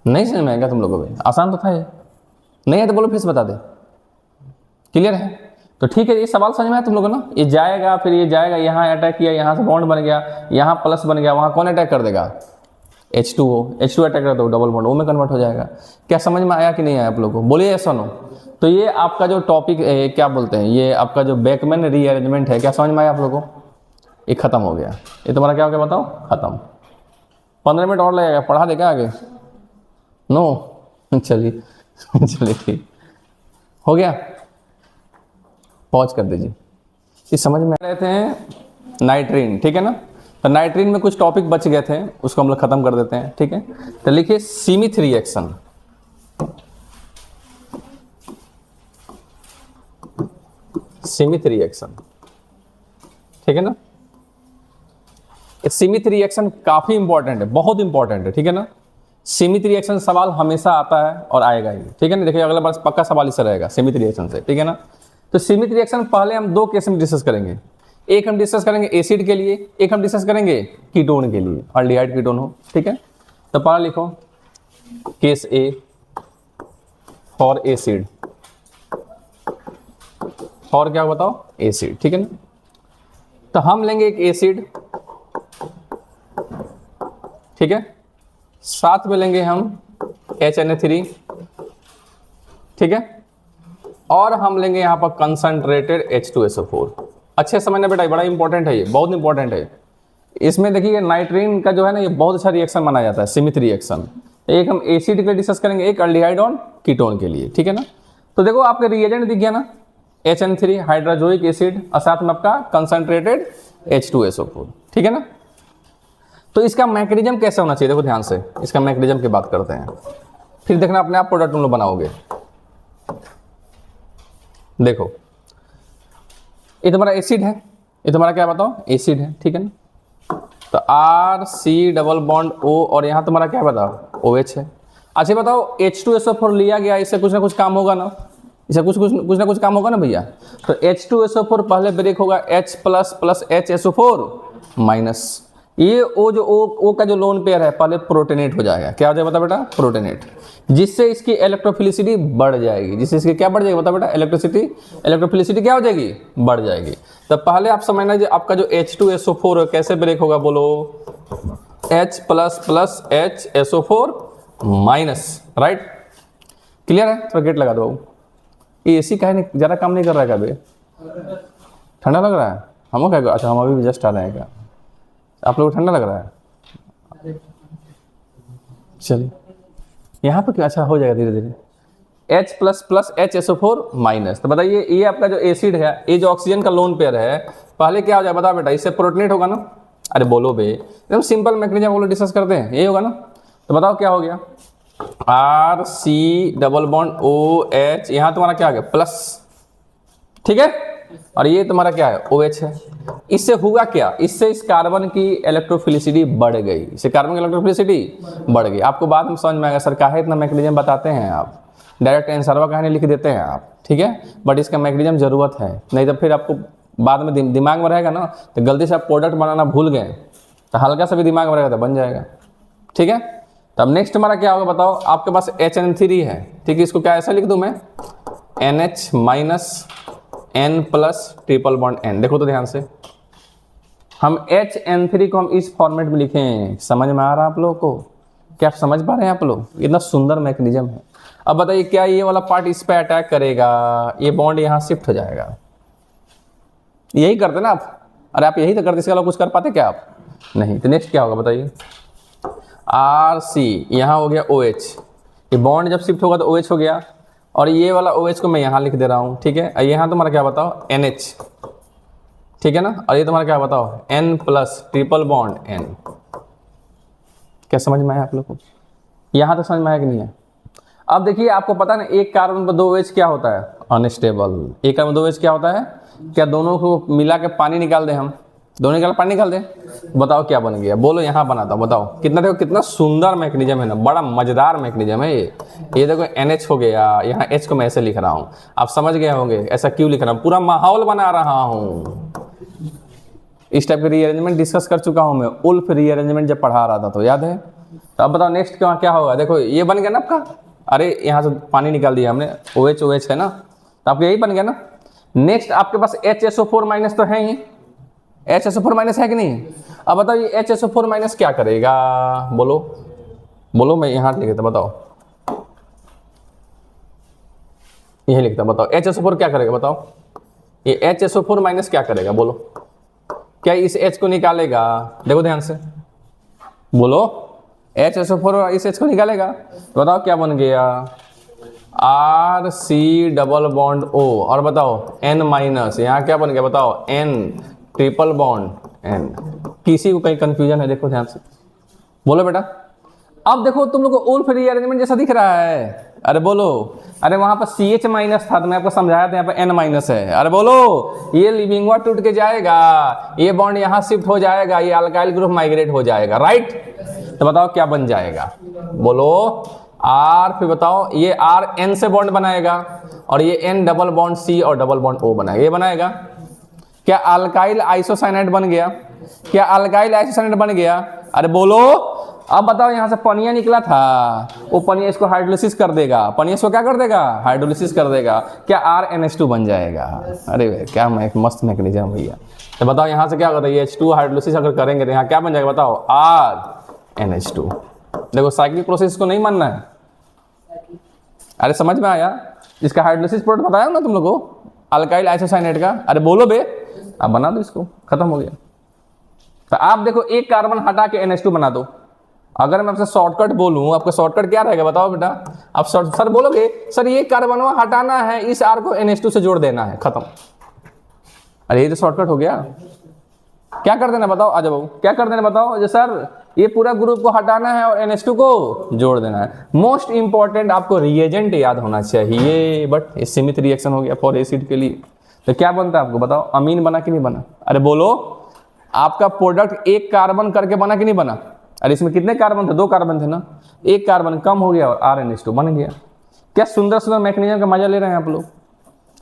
नहीं समझ में आएगा तुम लोगों को? आसान तो था ये, नहीं है तो बोलो फिर से बता दे। क्लियर है? तो ठीक है, ये सवाल समझ में आया तुम लोगों को ना? ये जाएगा, फिर ये जाएगा, यहाँ अटैक किया, यहाँ से बॉन्ड बन गया, यहाँ प्लस बन गया, वहाँ कौन अटैक कर देगा? H2 अटैक कर दो, डबल बॉन्ड O में कन्वर्ट हो जाएगा। क्या समझ में आया कि नहीं आया आप लोगों को? बोलिए ऐसा नो। तो ये आपका जो टॉपिक क्या बोलते हैं, ये आपका जो बेकमैन रीअरेंजमेंट है, क्या समझ में आया आप लोगों को? ये खत्म हो गया। ये तुम्हारा क्या हो गया बताओ? खत्म। 15 मिनट और लगेगा, पढ़ा दे क्या आगे? नो चलिए चलिए ठीक हो गया, पॉज कर दीजिए। ये समझ में आ रहे थे नाइट्रीन, ठीक है ना? तो नाइट्रीन में कुछ टॉपिक बच गए थे, उसको हम लोग खत्म कर देते हैं, ठीक है? तो लिखिए सीमित रिएक्शन। सीमित रिएक्शन, ठीक है ना? सीमित रिएक्शन काफी इंपॉर्टेंट है, बहुत इंपॉर्टेंट है, ठीक है ना? सीमित रिएक्शन सवाल हमेशा आता है और आएगा ही, ठीक है ना? देखिए अगला बार पक्का सवाल इससे रहेगा सीमित रिएक्शन से, ठीक है ना? तो सीमित रिएक्शन पहले हम 2 केस में डिस्कस करेंगे। एक हम डिस्कस करेंगे एसिड के लिए, एक हम डिस्कस करेंगे कीटोन के लिए, अल्डिहाइड कीटोन हो, ठीक है? तो पहला लिखो केस ए फॉर एसिड, और क्या बताओ? एसिड, ठीक है ना? तो हम लेंगे एक एसिड, ठीक है? साथ में लेंगे हम HNA3, ठीक है? और हम लेंगे यहां पर कंसंट्रेटेड H2SO4। अच्छे समझना बेटा, बड़ा इंपॉर्टेंट है, ये बहुत इंपॉर्टेंट है। इसमें देखिए नाइट्रीन का जो है ना, ये बहुत अच्छा रिएक्शन माना जाता है, सीमित रिएक्शन। एक हम एसिड के लिए डिस्कस करेंगे, एक अल्डिहाइड और कीटोन के लिए, ठीक है ना? तो देखो आपके रिएजेंट दिख गया ना, HN3 हाइड्रोजोइक एसिड और साथ में आपका कंसंट्रेटेड H2SO4, ठीक है ना? तो इसका मैकेनिज्म कैसे होना चाहिए? देखो ध्यान से, इसका मैकेनिज्म की बात करते हैं, फिर देखना अपने आप प्रोडक्ट तुम लोग बनाओगे। देखो ये तुम्हारा एसिड है, ये तुम्हारा क्या बताओ? एसिड है, ठीक है ना? तो RC डबल बॉन्ड O, और यहाँ तुम्हारा क्या बताओ? OH है। अच्छा बताओ H2SO4 लिया गया, इससे कुछ ना कुछ काम होगा ना? इससे कुछ ना कुछ काम होगा ना भैया? तो H2SO4 पहले ब्रेक होगा H प्लस HSO4 माइनस, ये O का जो लोन पेयर है पहले प्रोटोनेट हो जाएगा। क्या हो जाएगा बता बेटा? प्रोटोनेट, जिससे इसकी इलेक्ट्रोफिलिसिटी बढ़ जाएगी। जिससे इसकी क्या बढ़ जाएगी बता बेटा? इलेक्ट्रोफिलिसिटी क्या हो जाएगी? बढ़ जाएगी। तो पहले आप समझना जी, आपका जो H2SO4 कैसे ब्रेक होगा? बोलो H plus HSO4 minus, right? Clear है? तो गेट लगा दो। ये एसी का है, ज़्यादा काम नहीं कर रहा है कभी? ठंडा लग रहा है? हम क्या? अच्छा हम अभी भी जस्ट आ रहे हैं क्या? आप लोग ठंडा लग रहा है? चलिए यहाँ पर क्या? अच्छा हो जाएगा धीरे धीरे। H plus HSO4 minus. तो बताइए ये आपका जो एसिड है, ये जो ऑक्सीजन का लोन पेयर है, पहले क्या हो जाए बता बेटा? इससे प्रोटोनेट होगा ना? अरे बोलो बे, एकदम सिंपल मैकेनिज्म बोलो, डिस्कस करते हैं, यही होगा ना? तो बताओ क्या हो गया? R C double bond O H, यहाँ तुम्हारा क्या आ गया प्लस, ठीक है, और ये तुम्हारा क्या है ओ एच है। इससे हुआ क्या, इससे इस कार्बन की इलेक्ट्रोफिलिसिटी बढ़ गई, इससे कार्बन की इलेक्ट्रोफिलिसिटी बढ़ गई। आपको बाद में समझ में आएगा सर काहे इतना मैकेनिज्म बताते हैं आप, डायरेक्ट आंसर कहानी लिख देते हैं आप, ठीक है, बट इसका मैकेनिज्म जरूरत है, नहीं तो फिर आपको बाद में दिमाग में रहेगा ना, तो गलती से आप प्रोडक्ट बनाना भूल गए तो हल्का सा भी दिमाग में रहेगा तो बन जाएगा, ठीक है। तो अब नेक्स्ट हमारा क्या होगा बताओ, आपके पास HN3 है, ठीक है, इसको क्या ऐसा लिख दूं मैं NH minus N plus triple bond N। देखो तो ध्यान से, हम HN3 को हम इस फॉर्मेट में लिखें, समझ में आ रहा है आप लोगों को, क्या आप समझ पा रहे हैं आप लोग, इतना सुंदर मैकेनिज्म है। अब बताइए क्या ये वाला पार्ट इस पे अटैक करेगा, ये बॉन्ड यहाँ शिफ्ट हो जाएगा, यही करते ना आप, अरे आप यही तो करते, इसके अलावा कुछ कर पाते क्या आप, नहीं। तो नेक्स्ट क्या होगा बताइए, आर सी यहाँ हो गया ओ एच, ये बॉन्ड जब शिफ्ट होगा तो ओ एच हो गया, और ये वाला ओ एच को मैं यहाँ लिख दे रहा हूँ, ठीक है। यहाँ तुम्हारा क्या बताओ एन एच, ठीक है ना, और ये तुम्हारा क्या बताओ N plus triple bond N. क्या समझ में आया आप लोग को, यहाँ तक समझ में आया कि नहीं है। अब देखिए आपको पता है ना, एक कार्बन पर 2 OH क्या होता है अनस्टेबल, एक कार्बन 2 OH क्या होता है, क्या दोनों को मिला के पानी निकाल दें, हम दोनों निकाल पानी निकाल दें, बताओ क्या बन गया, बोलो यहाँ बनाता हूँ, बताओ कितना, देखो कितना सुंदर मैकेनिज्म है ना, बड़ा मजेदार मैकेनिज्म है ये देखो NH हो गया, यहाँ H को मैं ऐसे लिख रहा हूँ, आप समझ गए होंगे ऐसा क्यों लिख रहा हूँ, पूरा माहौल बना रहा हूँ। इस टाइप के रीअरेंजमेंट डिस्कस कर चुका हूँ मैं, उल्फ रीअरेंजमेंट जब पढ़ा रहा था तो याद है। तो अब बताओ नेक्स्ट क्या होगा, देखो ये बन गया ना आपका, अरे यहाँ से पानी निकाल दिया हमने, OH OH है ना, तो आपको यही बन गया ना। नेक्स्ट आपके पास HSO4 माइनस तो है ही, HSO4 माइनस है कि नहीं। अब बताओ ये HSO4 माइनस क्या करेगा, बोलो बोलो, मैं यहाँ लिख देता, बताओ यही लिखता, बताओ HSO4 क्या करेगा, बताओ ये HSO4 माइनस क्या करेगा, बोलो क्या इस H को निकालेगा, देखो ध्यान से बोलो, HSO4 इस H को निकालेगा, तो बताओ क्या बन गया RC डबल बॉन्ड O, और बताओ N माइनस, यहाँ क्या बन गया बताओ N ट्रिपल बॉन्ड N। किसी को कहीं कंफ्यूजन है, देखो ध्यान से बोलो बेटा। अब देखो तुम लोग को उल्फ रीअरेंजमेंट जैसा दिख रहा है, अरे बोलो, अरे वहां पर CH माइनस था तो मैं आपको समझाया था, यहाँ पर N माइनस है, अरे बोलो ये लिविंग हुआ टूट के जाएगा, ये बॉन्ड यहाँ शिफ्ट हो जाएगा, ये अल्काइल ग्रुप माइग्रेट हो जाएगा, राइट। तो बताओ क्या बन जाएगा, बोलो R, फिर बताओ ये R N से बॉन्ड बनाएगा, और ये N डबल बॉन्ड C और डबल बॉन्ड O बनाएगा, ये बनाएगा क्या अल्काइल आइसोसाइनाइड बन गया, क्या अल्काइल आइसोसाइनाइड बन गया, अरे बोलो। अब बताओ यहाँ से पनिया निकला था, वो पनिया इसको हाइड्रोलिसिस कर देगा, पनिया इसको क्या कर देगा हाइड्रोलिसिस कर देगा, क्या RNH2 बन जाएगा। अरे क्या मस्त मैकेनिज्म भैया। तो बताओ यहाँ से क्या होता है, ये H2 हाइड्रोलिसिस अगर करेंगे तो यहाँ क्या बन जाएगा बताओ RNH2। देखो साइक्लिक प्रोसेस को नहीं मानना है, अरे समझ में आया, इसका हाइड्रोलिसिस प्रोडक्ट बताया ना तुम लोग को अल्काइल आइसोसाइनेट का, अरे बोलो बे, आप बना दो इसको, खत्म हो गया। तो आप देखो एक कार्बन हटा के NH2 बना दो। अगर मैं आपसे शॉर्टकट बोलूं, आपका शॉर्टकट क्या रहेगा बताओ बेटा, आप सर बोलोगे सर ये कार्बन हटाना है, इस R को NH2 से जोड़ देना है, खत्म। अरे ये तो शॉर्टकट हो गया, क्या कर देना बताओ, आ जाओ क्या कर देना बताओ, जो सर ये पूरा ग्रुप को हटाना है और NH2 को जोड़ देना है। मोस्ट इंपॉर्टेंट आपको रिएजेंट याद होना चाहिए, बट ये सीमित रिएक्शन हो गया फॉर एसिड के लिए। तो क्या बनता है आपको बताओ, अमीन बना कि नहीं बना, अरे बोलो। आपका प्रोडक्ट एक कार्बन करके बना कि नहीं बना, अरे इसमें कितने कार्बन थे, 2 कार्बन थे ना, एक कार्बन कम हो गया और RNH2 बन गया। क्या सुंदर सुंदर मैकेनिज्म का मजा ले रहे हैं आप लोग।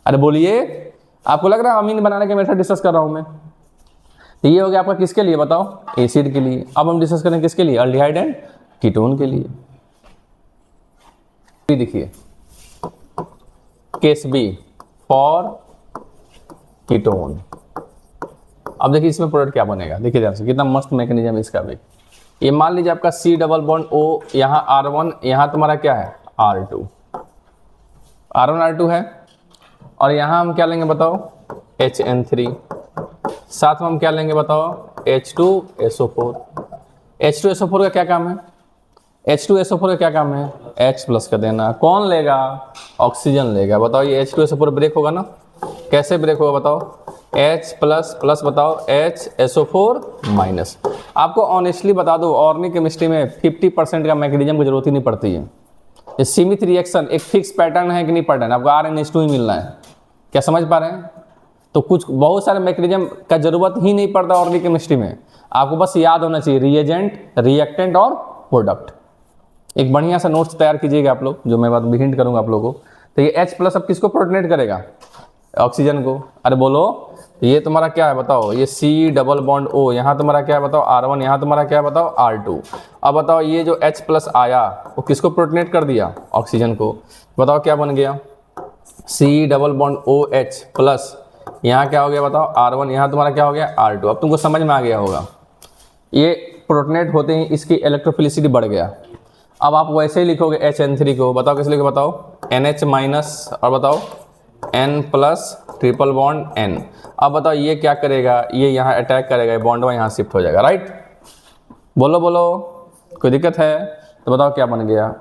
अरे बोलिए, आपको लग रहा है अमीन बनाने के मेथड डिस्कस कर रहा हूं मैं। तो ये हो गया आपका किसके लिए बताओ, एसिड के लिए। अब हम डिस्कस करें किसके लिए, अल्डिहाइड एंड कीटोन के लिए। देखिए केस बी फॉर कीटोन। अब देखिए इसमें प्रोडक्ट क्या बनेगा, देखिए ध्यान से, कितना मस्त मैकेनिज्म है इसका भी। ये मान लीजिए आपका C डबल बॉन्ड O, यहाँ R1, यहाँ तुम्हारा क्या है R2, R1 R2 है, और यहाँ हम क्या लेंगे बताओ HN3, साथ में हम क्या लेंगे बताओ H2SO4। H2SO4 का क्या काम है, H2SO4 का क्या काम है, H प्लस का देना। कौन लेगा, ऑक्सीजन लेगा। बताओ ये H2SO4 ब्रेक होगा ना, कैसे ब्रेक होगा बताओ, H प्लस प्लस बताओ HSO4 माइनस। आपको ऑनेस्टली बता दो, ऑर्गेनिक केमिस्ट्री में 50% का मैकेनिज्म की जरूरत ही नहीं पड़ती है। ये सीमित रिएक्शन एक फिक्स पैटर्न है कि नहीं पैटर्न, आपको RnH2 ही मिलना है, क्या समझ पा रहे हैं? तो कुछ बहुत सारे मैकेनिज्म का जरूरत ही नहीं पड़ता ऑर्गेनिक केमिस्ट्री में, आपको बस याद होना चाहिए रिएजेंट, रिएक्टेंट और प्रोडक्ट। एक बढ़िया सा नोट्स तैयार कीजिएगा आप लोग, जो मैं बात भी हिंट करूंगा आप लोगों को। तो ये H+ अब किसको प्रोटोनेट करेगा? ऑक्सीजन को। अरे बोलो, ये तुम्हारा क्या है बताओ, ये C डबल बॉन्ड O, यहाँ तुम्हारा क्या है बताओ R1, यहाँ तुम्हारा क्या है बताओ R2। अब बताओ ये जो H+ आया वो किसको प्रोटोनेट कर दिया? ऑक्सीजन को। बताओ क्या बन गया? C double bond OH plus यहाँ क्या हो गया बताओ R1, यहाँ तुम्हारा क्या हो गया R2। अब तुमको समझ में आ गया होगा, ये प्रोटोनेट होते ही इसकी इलेक्ट्रोफिलिसिटी बढ़ गया। अब आप वैसे ही लिखोगे HN3 को, बताओ कैसे लिखोगे बताओ, NH- और बताओ N+ ट्रिपल बॉन्ड N। अब बताओ ये क्या करेगा, ये यहाँ अटैक करेगा, बॉन्ड यहाँ शिफ्ट हो जाएगा, राइट? बोलो बोलो, कोई दिक्कत है? तो बताओ क्या बन गया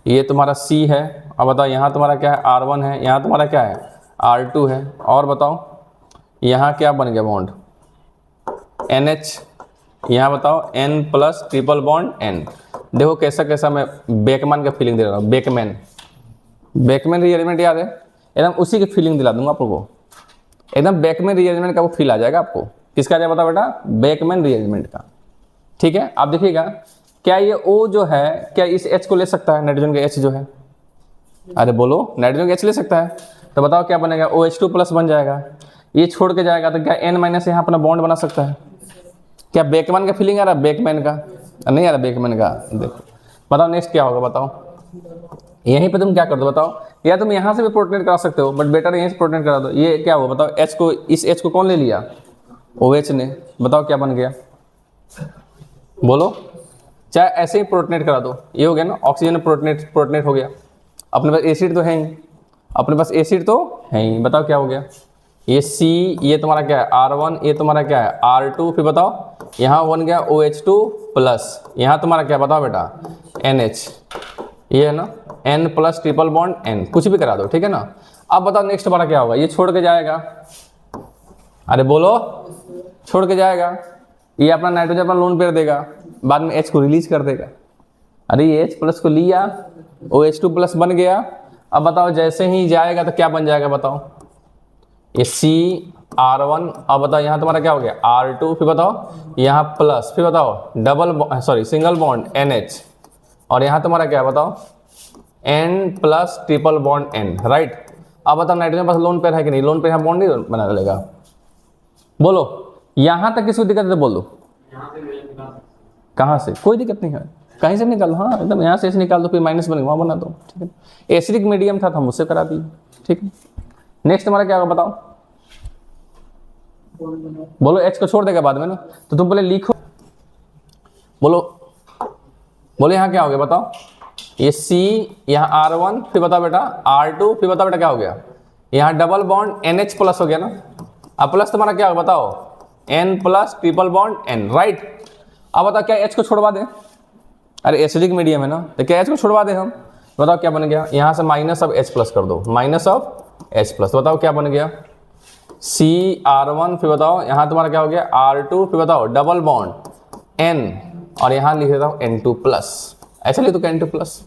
ये तुम्हारा C है। अब बताओ यहाँ तुम्हारा क्या है R1 है, यहाँ तुम्हारा क्या है R2 है। और बताओ यहाँ क्या बन गया बॉन्ड NH, यहाँ बताओ N+ ट्रिपल बॉन्ड N। देखो कैसा कैसा मैं बेकमैन का फीलिंग दे रहा हूँ, बेकमैन रीअरेंजमेंट याद है? एकदम उसी की फीलिंग दिला दूंगा आप लोगों को, एकदम बेकमैन रीअरेंजमेंट का वो फील आ जाएगा आपको। किसका आ जाएगा बताओ बेटा? बेकमैन रीअरेंजमेंट का। ठीक है, आप देखिएगा क्या ये O जो है क्या इस H को ले सकता है? नाइट्रोजन का H जो है, अरे बोलो नाइट्रोजन का H ले सकता है। तो बताओ क्या बनेगा? OH2+ बन जाएगा। ये छोड़ के जाएगा तो क्या N- यहाँ अपना बॉन्ड बना सकता है? क्या बेकमैन का फीलिंग आ रहा है? बेकमैन का नहीं आ रहा? बेकमैन का देखो, बताओ नेक्स्ट क्या होगा बताओ? यहीं पे तुम क्या कर दो बताओ, या तुम यहाँ से भी प्रोटोनेट करा सकते हो, बट बेटर यहीं से प्रोटोनेट करा दो। ये क्या हुआ बताओ? H को, इस H को कौन ले लिया? OH ने। बताओ क्या बन गया? बोलो, चाहे ऐसे ही प्रोटोनेट करा दो, ये हो गया ना, ऑक्सीजन प्रोटोनेट हो गया। अपने पास एसिड तो है ही, अपने पास एसिड तो है ही। बताओ क्या हो गया? ये C, ये तुम्हारा क्या है R1, ये तुम्हारा क्या है R2, फिर बताओ यहाँ बन गया OH2+, यहाँ तुम्हारा क्या बताओ बेटा NH, ये है ना N+ ट्रिपल बॉन्ड N। कुछ भी करा दो, ठीक है ना? अब बताओ नेक्स्ट हमारा क्या होगा? ये छोड़ के जाएगा, अरे बोलो, छोड़ के जाएगा, ये अपना नाइट्रोजन अपना लोन पेयर देगा, बाद में H को रिलीज कर देगा। अरे ये H+ को लिया, OH2+ बन गया। अब बताओ जैसे ही जाएगा तो क्या बन जाएगा बताओ? ये C R1, अब बताओ यहाँ तुम्हारा क्या हो गया R2, फिर बताओ यहाँ प्लस, फिर बताओ सिंगल बॉन्ड NH, और यहाँ तुम्हारा क्या बताओ N+ triple bond N, right? अब बताओ नाइट्रोजन पास लोन पेयर है कि नहीं? लोन पेयर यहाँ बॉन्ड नहीं बना लेगा। बोलो यहाँ तक किसी को दिक्कत है तो बोल दो। कहाँ से? कोई दिक्कत नहीं है, कहीं से निकाल, हाँ एकदम यहाँ से ऐसे निकाल दो, फिर माइनस बनेगा वहाँ बना दो, ठीक है? एसिडिक मीडियम था तो हम उससे करा दिए, ठीक है? नेक्स्ट हमारा क्या होगा बताओ? बोलो H को छोड़ देगा बाद में ना, तो तुम पहले लिखो, बोलो बोलो यहाँ क्या हो गया बताओ? ये C, यहाँ R1, फिर बताओ बेटा R2, फिर बताओ बेटा क्या हो गया? यहाँ डबल बॉन्ड NH+ हो गया ना। अब प्लस तुम्हारा क्या होगा बताओ? N+ triple bond N, right? अब बताओ क्या H को छोड़वा दें? अरे एसिडिक मीडियम है ना, तो क्या H को छोड़वा दें हम? बताओ क्या बन गया? यहाँ से माइनस ऑफ H+ कर दो, माइनस ऑफ H+, बताओ क्या बन गया? C R1, फिर बताओ यहाँ तुम्हारा क्या हो गया R2, फिर बताओ डबल बॉन्ड N, और यहाँ लिख देता हूँ N2+, ऐसा लिख दो N2+।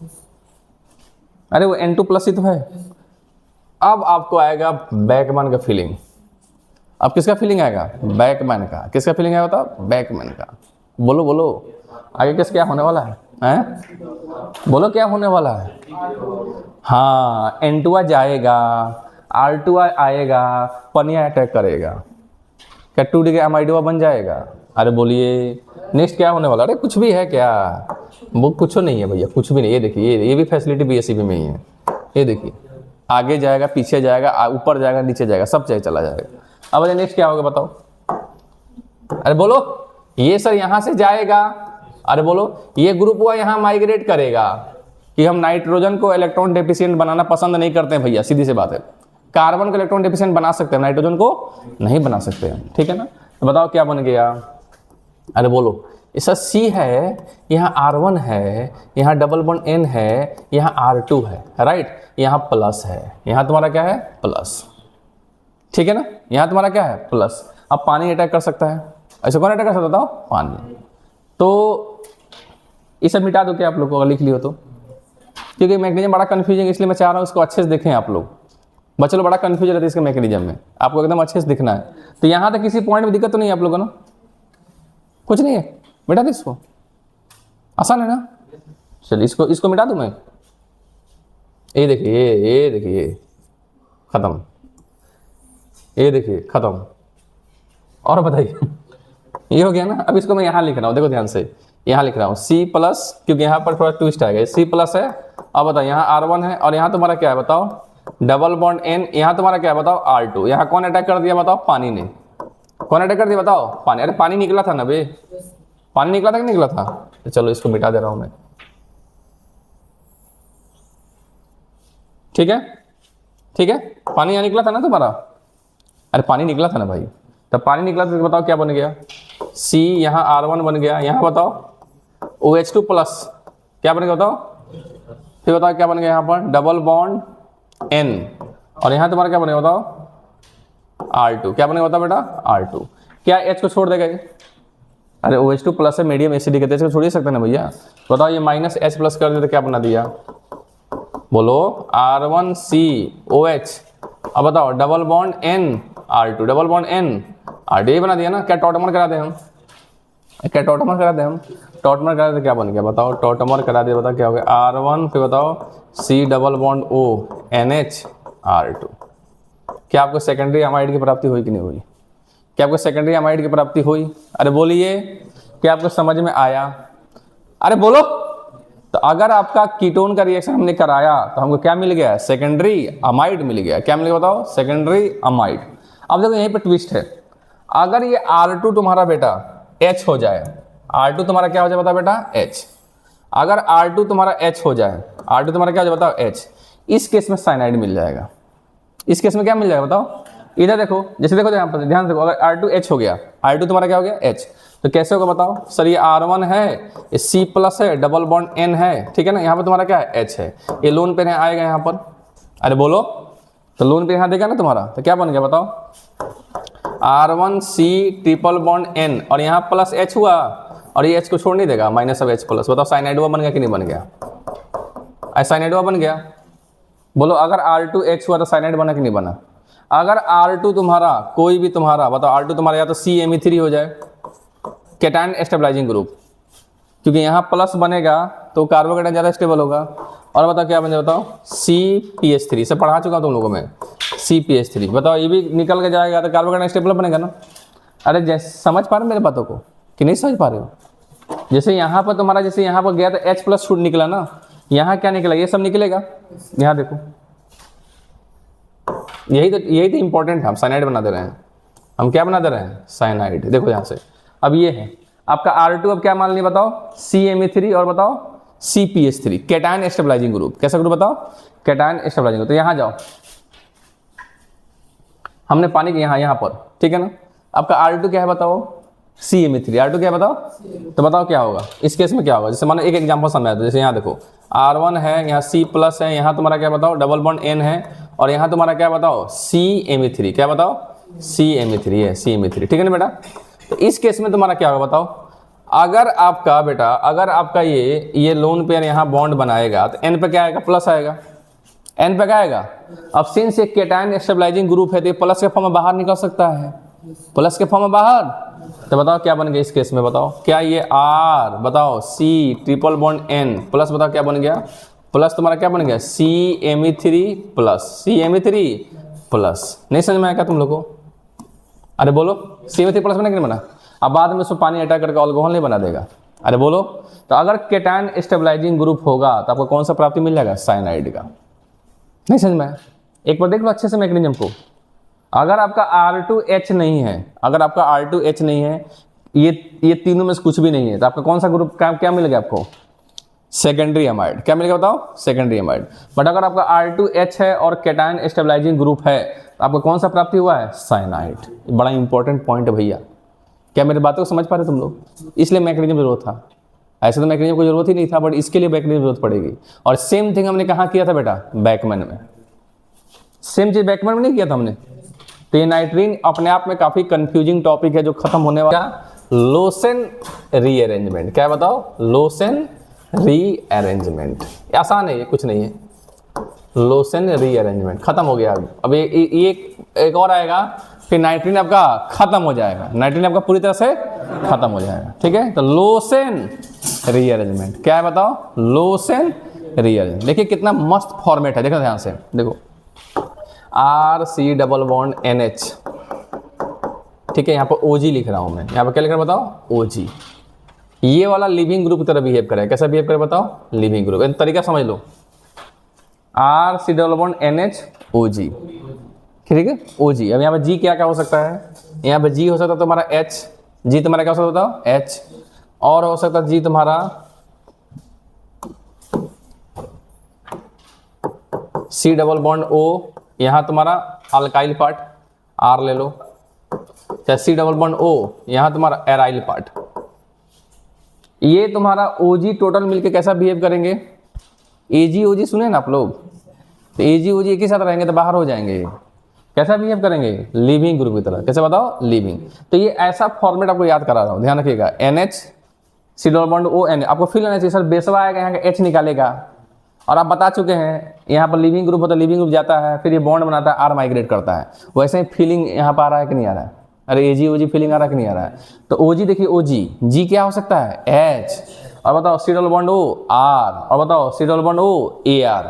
अरे वो N2+ ही तो है। अब आपको आएगा बैकमैन का फीलिंग। अब किसका फीलिंग आएगा? बैकमैन का। किसका फीलिंग आएगा बताओ? बैकमैन का। बोलो बोलो, आगे किस क्या होने वाला है? हैं? बोलो क्या होने वाला है? हाँ, N2 जाएगा, R2 आएगा, पनिया अटैक करेगा, क्या 2D का अमाइडो बन जाएगा? अरे बोलिए नेक्स्ट क्या होने वाला? अरे कुछ भी है क्या? वो कुछ नहीं है भैया, कुछ भी नहीं। ये देखिए ये भी फैसिलिटी BSc में ही है। ये देखिए आगे जाएगा, पीछे जाएगा, ऊपर जाएगा, नीचे जाएगा, सब जगह चला जाएगा। अब नेक्स्ट क्या होगा बताओ? अरे बोलो, ये सर यहाँ से जाएगा, अरे बोलो ये ग्रुप हुआ यहाँ माइग्रेट करेगा, कि हम नाइट्रोजन को इलेक्ट्रॉन डेफिशिएंट बनाना पसंद नहीं करते हैं भैया, सीधी सी बात है। कार्बन को इलेक्ट्रॉन डेफिशिएंट बना सकते हैं, नाइट्रोजन को नहीं बना सकते हैं, ठीक है ना? तो बताओ क्या बन गया? अरे बोलो, ऐसा C है, यहाँ R1 है, यहाँ डबल बॉन्ड N है, यहाँ R2 है, राइट? यहाँ प्लस है, यहाँ तुम्हारा क्या है प्लस, ठीक है ना? यहाँ तुम्हारा क्या है प्लस। अब पानी अटैक कर सकता है, ऐसे कौन अटैक कर सकता था? पानी। तो इसे मिटा दो क्या आप लोग को, अगर लिख लियो तो? क्योंकि मैकेनिज्म बड़ा कन्फ्यूजिंग, इसलिए मैं चाह रहा हूँ इसको अच्छे से देखें आप लोग। बच्चे लोग बड़ा कन्फ्यूज रहते हैं इसके मैकेनिज्म में, आपको एकदम अच्छे से दिखना है। तो यहाँ तक किसी पॉइंट में दिक्कत तो नहीं है आप लोगों को ना? कुछ नहीं है, मिटा दे इसको, आसान है ना? चलिए इसको मिटा दूं मैं। ये देखिए, ये देखिए खत्म, ये देखिए खत्म। और बताइए ये हो गया ना। अब इसको मैं यहाँ लिख रहा हूँ, देखो ध्यान से, यहाँ लिख रहा हूँ C प्लस, क्योंकि यहाँ पर थोड़ा ट्विस्ट आएगा, C प्लस है। अब बताओ यहाँ R1 है और यहाँ तुम्हारा क्या है बताओ, डबल बॉन्ड N। यहाँ तुम्हारा क्या है बताओ, R2। यहाँ कौन अटैक कर दिया बताओ, पानी ने। कौन अटैक कर दिया बताओ, पानी। अरे पानी निकला था ना बे, पानी निकला था कि निकला था? तो चलो इसको मिटा दे रहा हूँ मैं, ठीक है, ठीक है। पानी यहाँ निकला था ना तुम्हारा, अरे पानी निकला था ना भाई। तब पानी निकला था तो बताओ क्या बन गया, C, यहाँ R1 बन गया। यहाँ बताओ OH2 प्लस क्या बन गया बताओ, फिर बताओ क्या बन गया यहाँ पर, डबल बॉन्ड N। और यहाँ तुम्हारा क्या बनेगा बताओ, R2। क्या बनेगा बताओ बेटा, R2। क्या H को छोड़ देगा ये? अरे OH2 प्लस है, मीडियम एसिडिक है, तो इसको छोड़ ही सकते ना भैया। बताओ ये माइनस H प्लस कर दे तो क्या बना दिया, बोलो R1COH। अब बताओ double bond N R2, double bond N R2, ये बना दिया ना। क्या टॉटमर करा दे हम, क्या टॉटमर करा दे हम, टॉटमर करा दे क्या बन गया बताओ, टॉटमर करा दे बताओ क्या हो गया, R1 फिर बताओ C double bond O NH R2। क्या आपको सेकेंडरी अमाइड की प्राप्ति हुई कि नहीं हुई? क्या आपको सेकेंडरी अमाइड की प्राप्ति हुई? अरे बोलिए, क्या आपको समझ में आया? अरे बोलो। तो अगर आपका कीटोन का रिएक्शन हमने कराया तो हमको क्या मिल गया, सेकेंडरी अमाइड मिल गया। क्या मिल गया बताओ, सेकेंडरी अमाइड। अब देखो यहीं पे ट्विस्ट है, अगर ये R2 तुम्हारा बेटा H हो जाए, R2 तुम्हारा क्या हो जाए बताओ बेटा, H। अगर R2 तुम्हारा H हो जाए, R2 तुम्हारा क्या हो जाए बताओ, H, इस केस में साइनाइड मिल जाएगा। इस केस में क्या मिल जाएगा बताओ, इधर देखो, जैसे देखो यहाँ पर ध्यान देखो, अगर R2 H हो गया, R2 तुम्हारा क्या हो गया, H, तो कैसे होगा बताओ सर, ये R1 है, ये C प्लस है, डबल बॉन्ड N है, ठीक है ना। यहाँ पर तुम्हारा क्या है, H है, ये लोन पे आएगा यहाँ पर। अरे बोलो, तो लोन पे यहाँ देगा ना तुम्हारा, तो क्या बन गया बताओ, R1C ट्रिपल बॉन्ड N, और यहाँ प्लस H हुआ, और ये H को छोड़ नहीं देगा, माइनस ऑफ H प्लस। बताओ साइनाइड बन गया कि नहीं बन गया, साइनाइड बन गया। बोलो अगर R2 H हुआ तो साइनाइड बना कि नहीं बना? अगर R2 तुम्हारा कोई भी तुम्हारा बताओ, R2 तुम्हारा या तो CMe3 हो जाए, कैटायन स्टेबलाइजिंग ग्रुप, क्योंकि यहाँ प्लस बनेगा तो कार्बोकेटायन ज़्यादा स्टेबल होगा। और बताओ क्या बन जाए बताओ, CpH3 से पढ़ा चुका तुम लोगों में, CpH3। बताओ ये भी निकल के जाएगा तो कार्बोकेटायन स्टेबल बनेगा ना। अरे जैसे समझ पा रहे हो मेरे बातों को कि नहीं समझ पा रहे हो? जैसे यहाँ पर तुम्हारा, जैसे यहाँ पर गया तो H प्लस छूट निकला ना, यहाँ क्या निकला, ये सब निकलेगा। यहाँ देखो, यही तो इंपॉर्टेंट है, हम साइनाइड बना दे रहे हैं। हम क्या बना दे रहे हैं, साइनाइड। देखो यहाँ से, अब ये है आपका R2, अब क्या मान लिया बताओ, CMe3 और बताओ CpH3, कैटायन स्टेबलाइजिंग ग्रुप। कैसा ग्रुप बताओ, कैटायन स्टेबलाइजिंग ग्रुप। तो यहाँ जाओ, हमने पानी के यहाँ पर, ठीक है ना। आपका R2 क्या है बताओ, CMe3। R2 क्या है बताओ, तो बताओ क्या होगा इस केस में, क्या होगा। जैसे मानो एक एग्जांपल समझा दो, जैसे यहाँ देखो R1 है, यहाँ C प्लस है, यहाँ तुम्हारा क्या बताओ, डबल बॉन्ड N है, और यहाँ तुम्हारा क्या बताओ, CMe3। क्या बताओ, CMe3 है, CMe3, ठीक है ना बेटा। तो इस केस में तुम्हारा क्या होगा बताओ, अगर आपका बेटा, अगर आपका ये लोन पेयर यहाँ बॉन्ड बनाएगा तो N पे क्या आएगा, प्लस आएगा। N पे क्या आएगा, अब सिंस ये कैटायन स्टेबलाइजिंग ग्रुप है तो ये प्लस के फॉर्म में बाहर निकल सकता है, प्लस के फॉर्म में बाहर। तो बताओ क्या बन गया इस केस में, बताओ क्या ये R, बताओ C triple bond N plus, बताओ क्या बन गया, प्लस तुम्हारा क्या बन गया, CMe3 प्लस, CMe3 प्लस। नहीं समझ में आया क्या तुम लोग को? अरे बोलो, CMe3 प्लस बना कि नहीं बना? अब बाद में उसमें पानी अटैक करके अल्कोहल नहीं बना देगा। अरे बोलो, तो अगर कैटायन स्टेबलाइजिंग ग्रुप होगा तो आपको कौन सा प्राप्ति मिल जाएगा, साइनाइड का। नहीं समझ में आया? एक बार देख लो अच्छे से मैकेनिज्म को। अगर आपका R2H नहीं है, अगर आपका R2H नहीं है, ये तीनों में से कुछ भी नहीं है, तो आपका कौन सा ग्रुप क्या मिलेगा आपको, सेकेंडरी अमाइड। क्या मिलेगा बताओ, सेकेंडरी अमाइड। बट अगर आपका R2H है और कैटायन स्टेबलाइजिंग ग्रुप है तो आपको कौन सा प्राप्ति हुआ है, साइनाइड। बड़ा इंपॉर्टेंट पॉइंट है भैया। क्या मेरी बातों को समझ पा रहे तुम लोग? इसलिए मैकेनिज्म जरूरत था, ऐसे तो मैकेनिज्म को जरूरत ही नहीं था, बट इसके लिए मैकेनिज्म जरूरत पड़ेगी। और सेम थिंग हमने कहाँ किया था बेटा, बैकमैन में। सेम चीज बैकमैन में नहीं किया था हमने। तो ये नाइट्रीन अपने आप में काफी कंफ्यूजिंग टॉपिक है जो खत्म होने वाला। लोसेन रीअरेंजमेंट, क्या बताओ, लोसेन रीअरेंजमेंट। आसान है ये, कुछ नहीं है। लोसेन रीअरेंजमेंट खत्म हो गया। अब ये एक और आएगा, फिर नाइट्रीन आपका खत्म हो जाएगा, नाइट्रीन आपका पूरी तरह से खत्म हो जाएगा। ठीक है, तो लोसेन रीअरेंजमेंट क्या है बताओ? लोसेन रीअरेंजमेंट। देखिए कितना मस्त फॉर्मेट है, देखो ध्यान से, देखो RC डबल बॉन्ड NH। ठीक है, यहाँ पर OG लिख रहा हूँ मैं, यहाँ पर क्या लिख रहा हूँ बताओ? OG। ये वाला लिविंग ग्रुप की तरह बिहेव करे। कैसा बिहेव करे बताओ? Leaving group. तरीका समझ लो, RC double bond NH OG। ठीक है, OG। अब यहाँ पर G क्या क्या हो सकता है? यहाँ पर G हो सकता है तुम्हारा H। G तुम्हारा क्या हो सकता है बताओ? H। और हो सकता है G तुम्हारा C डबल बॉन्ड O। यहाँ तुम्हारा अल्काइल पार्ट R ले लो, चाहे C डबल बॉन्ड O, यहाँ तुम्हारा एराइल पार्ट। ये तुम्हारा OG टोटल मिलके कैसा बिहेव करेंगे? AG OG सुने ना आप लोग? तो AG OG एक ही साथ रहेंगे तो बाहर हो जाएंगे। कैसा बिहेव करेंगे? लिविंग ग्रुप की तरह। कैसे बताओ? लिविंग। तो ये ऐसा फॉर्मेट आपको याद करा रहा हूँ, ध्यान रखिएगा। NH C double bond O N। आपको फील होना चाहिए सर बेसवा आएगा, यहाँ का H निकालेगा, और आप बता चुके हैं यहाँ पर लिविंग ग्रुप होता है, लिविंग ग्रुप जाता है, फिर ये बॉन्ड बनाता है, R माइग्रेट करता है। वैसे ही फीलिंग यहाँ पर आ रहा है कि नहीं आ रहा है? अरे AG OG फीलिंग आ रहा है कि नहीं आ रहा है? तो OG देखिए, OG G क्या हो सकता है? H। और बताओ C double bond O R। और बताओ C double bond O AR।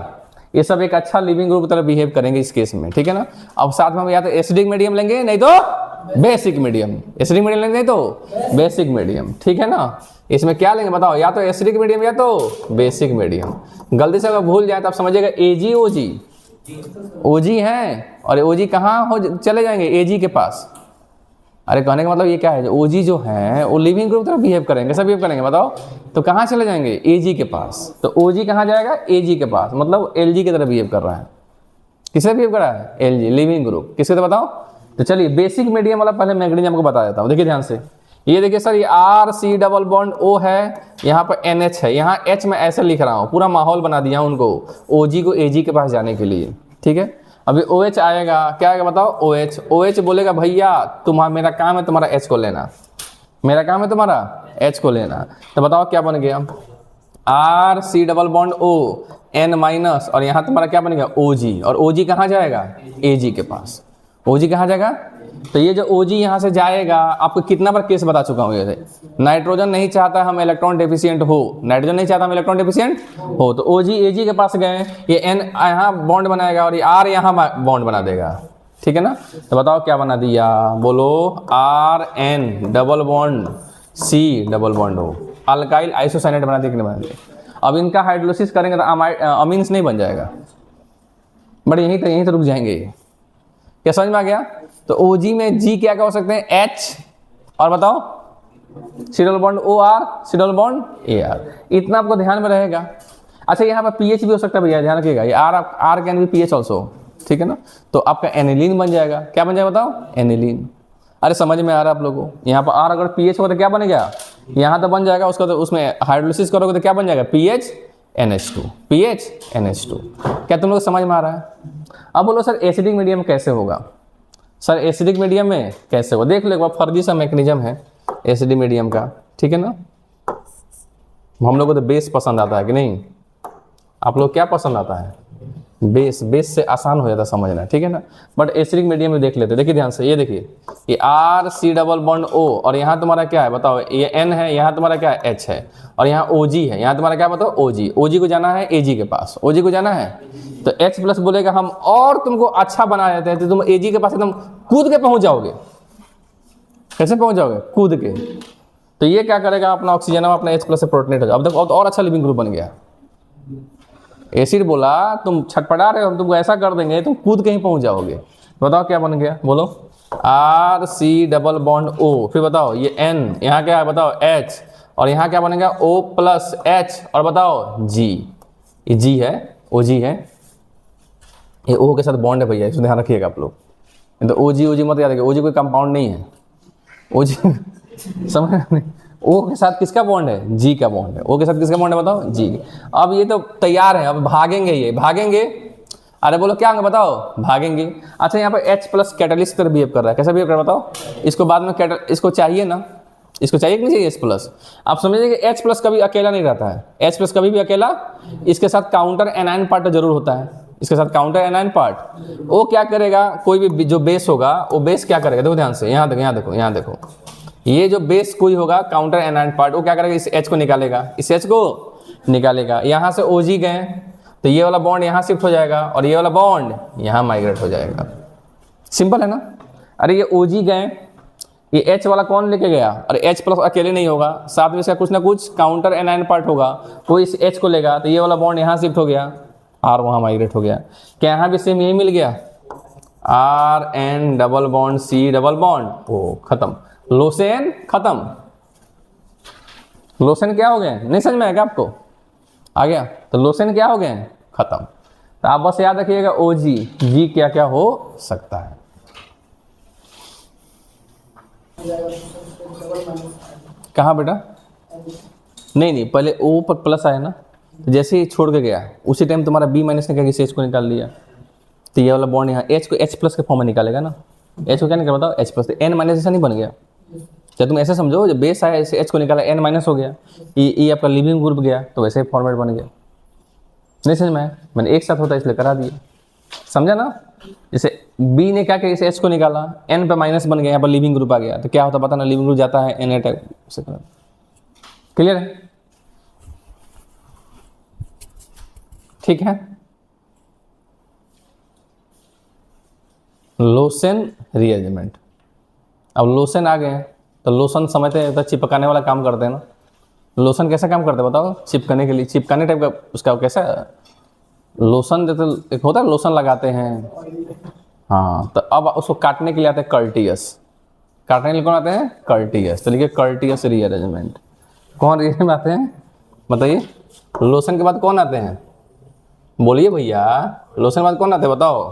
ये सब एक अच्छा लिविंग ग्रुप की तरह बिहेव करेंगे इस केस में। ठीक है ना? अब साथ में हम या तो एसिडिक मीडियम लेंगे, नहीं तो बेसिक मीडियम। एसिडिक मीडियम लेंगे, नहीं तो बेसिक मीडियम। ठीक है ना? इसमें क्या लेंगे बताओ? या तो एसिडिक मीडियम या तो बेसिक मीडियम। गलती से अगर भूल जाए तो आप समझिएगा AG OG OG है, और OG कहाँ हो चले जाएंगे? AG के पास। अरे कहने का मतलब ये क्या है? OG जो है वो लिविंग ग्रुप तरह बिहेव करेंगे। कैसा बिहेव करेंगे बताओ? तो कहाँ चले जाएंगे? AG के पास। तो OG कहाँ जाएगा? AG के पास, मतलब LG की तरह बिहेव कर रहा है। किससे बिहेव कर रहा है? LG, leaving group. किसके तरह बताओ? तो चलिए बेसिक मीडियम वाला पहले मैग्नीशियम को बता देता हूँ। देखिए ध्यान से, ये देखिए सर, ये RC डबल बॉन्ड O है, यहाँ पर NH है, यहाँ H मैं ऐसे लिख रहा हूँ, पूरा माहौल बना दिया उनको OG को AG के पास जाने के लिए। ठीक है, अभी OH आएगा, क्या आएगा बताओ? OH। OH बोलेगा भैया तुम्हारा, मेरा काम है तुम्हारा H को लेना, मेरा काम है तुम्हारा H को लेना। तो बताओ क्या बन गया? RC double bond O N minus, और यहाँ तुम्हारा क्या बनेगा? OG। और OG कहाँ जाएगा? AG के पास। OG कहाँ जाएगा? तो ये जो OG यहाँ से जाएगा, आपको कितना बार केस बता चुका हूँ ये। नाइट्रोजन नहीं चाहता हम इलेक्ट्रॉन डेफिशिएंट हो, नाइट्रोजन नहीं चाहता हम इलेक्ट्रॉन डेफिशिएंट हो, तो OG AG के पास गए, ये N यहाँ बॉन्ड बनाएगा और ये R यहाँ बॉन्ड बना देगा। ठीक है ना? तो बताओ क्या बना दिया? बोलो RN double bond C double bond O, alkyl isocyanate बना दिया कि नहीं बना दिया? अब इनका हाइड्रोलिसिस करेंगे तो अमीन्स नहीं बन जाएगा, बट यहीं तो रुक जाएंगे। क्या समझ में आ गया? तो OG में G क्या क्या हो सकते हैं? H, और बताओ C double bond OR, C double bond AR। इतना आपको ध्यान में रहेगा। अच्छा, यहाँ पर pH भी हो सकता है भैया, ध्यान रखिएगा, ये R can be pH also. ठीक है ना? तो आपका एनिलीन बन जाएगा। क्या बन जाएगा बताओ? एनिलीन। अरे समझ में आ रहा है आप लोगों को? यहाँ पर R अगर pH होगा तो क्या बनेगा? यहाँ तो बन जाएगा, उसका तो उसमें हाइड्रोलिसिस करोगे तो क्या बन जाएगा? pH NH2, pH NH2। क्या तुम लोग समझ में आ रहा है? अब बोलो सर एसिडिक मीडियम कैसे होगा? सर एसिडिक मीडियम में कैसे होगा? देख लो एक बार, फर्जी सा मैकेनिज्म है एसिडिक मीडियम का। ठीक है ना? हम लोग को तो बेस पसंद आता है कि नहीं? आप लोग क्या पसंद आता है? बेस। बेस से आसान हो जाता समझना। ठीक है ना? बट एसिडिक मीडियम में देख लेते हैं। देखिए ध्यान से, ये देखिए, ये RC डबल बॉन्ड O, और यहाँ तुम्हारा क्या है बताओ? ये N है, यहाँ तुम्हारा क्या है? H है, और यहाँ OG है, यहाँ तुम्हारा क्या बताओ? OG। OG को जाना है AG के पास, OG को जाना है, तो H प्लस बोलेगा हम और तुमको अच्छा बना देते हैं, तो तुम AG के पास एकदम कूद के पहुंच जाओगे। कैसे पहुंच जाओगे? कूद के। तो ये क्या करेगा? अपना ऑक्सीजन अपना H प्लस से प्रोटोनेट हो जाए। अब देखो और अच्छा लिविंग ग्रुप बन गया। एसिड बोला तुम छटपटा रहे हो, हम तुमको ऐसा कर देंगे तुम कूद के ही पहुंच जाओगे। बताओ क्या बन गया? बोलो RC डबल बॉन्ड O, फिर बताओ ये N, यहाँ क्या है बताओ? H, और यहाँ क्या बनेगा? O प्लस H, और बताओ G। ये G है, OG है, ये O के साथ बॉन्ड है भैया, इसको ध्यान रखिएगा आप लोग। तो OG मत याद रखिए, OG कोई कंपाउंड नहीं है। OG समझ नहीं, O के साथ किसका बॉन्ड है? G का बॉन्ड है। O के साथ किसका बॉन्ड है बताओ? G। अब ये तो तैयार है, अब भागेंगे, ये भागेंगे। अरे बोलो क्या होंगे बताओ? भागेंगे। अच्छा, यहाँ पर H प्लस कैटलिस्ट की तरह बिहेव कर रहा है। कैसा बिहेव कर रहा है बताओ? इसको बाद में इसको चाहिए ना, इसको चाहिए कि नहीं चाहिए H प्लस। आप समझिए कि H प्लस कभी अकेला नहीं रहता है, H प्लस कभी भी अकेला, इसके साथ काउंटर एनायन पार्ट जरूर होता है, इसके साथ काउंटर एनायन पार्ट। वो क्या करेगा, कोई भी जो बेस होगा वो बेस क्या करेगा, देखो ध्यान से, यहाँ देखो यहाँ देखो यहाँ देखो, ये जो बेस कोई होगा काउंटर एनायन पार्ट, वो क्या करेगा, इस H को निकालेगा, इस H को निकालेगा। यहाँ से OG गए तो ये वाला बॉन्ड यहाँ शिफ्ट हो जाएगा और ये वाला बॉन्ड यहाँ माइग्रेट हो जाएगा। सिंपल है ना। अरे ये OG गए, ये H वाला कौन लेके गया, और H प्लस अकेले नहीं होगा, साथ में इसका कुछ ना कुछ काउंटर एनायन पार्ट होगा, वो इस H को लेगा तो ये वाला बॉन्ड यहाँ शिफ्ट हो गया, R वहाँ माइग्रेट हो गया। क्या यहाँ भी सेम यही मिल गया, RN double bond C double bond, O खत्म, लोसेन खत्म। लोसेन क्या हो गए, नहीं समझ में आएगा आपको, आ गया, तो लोसेन क्या हो गए, खत्म। तो आप बस याद रखिएगा OG, G क्या क्या हो सकता है। कहाँ बेटा, नहीं पहले O पर प्लस आया ना, जैसे ही छोड़ के गया उसी टाइम तुम्हारा B माइनस ने क्या कि H को निकाल लिया, तो ये वाला बॉन्ड यहाँ H को H प्लस के फॉर्म में निकालेगा ना, H को क्या निकाल बताओ, H प्लस, N माइनस ऐसा नहीं बन गया। क्या तुम ऐसे समझो, जब बेस आया ऐसे H को निकाला N माइनस हो गया, ये आपका लिविंग ग्रुप गया तो वैसे ही फॉर्मेट बन गया। नहीं समझ में आया, मैंने एक साथ होता है इसलिए करा दिया, समझा ना। जैसे B ने क्या किया, इसे H को निकाला, N पे माइनस बन गया, यहाँ पर लिविंग ग्रुप आ गया, तो क्या होता पता ना, लिविंग ग्रुप जाता है N अटैक से। क्लियर है, ठीक है। लोसेन रीअरेंजमेंट, अब लोसेन आ गए तो लोशन समझते हैं तो चिपकाने वाला काम करते हैं ना। लोशन कैसा काम करते हैं बताओ, चिपकाने के लिए, चिपकाने टाइप का उसका कैसा लोशन, जैसे एक होता है लोशन लगाते हैं, हाँ, तो अब उसको काटने के लिए आते हैं कर्टियस, काटने के लिए कौन आते हैं, कर्टियस। तो लिखिए कर्टियस रीअरेंजमेंट, कौन रीअरेंजमेंट आते हैं बताइए। लोशन के बाद कौन आते हैं, बोलिए भैया, लोशन के बाद कौन आते हैं बताओ,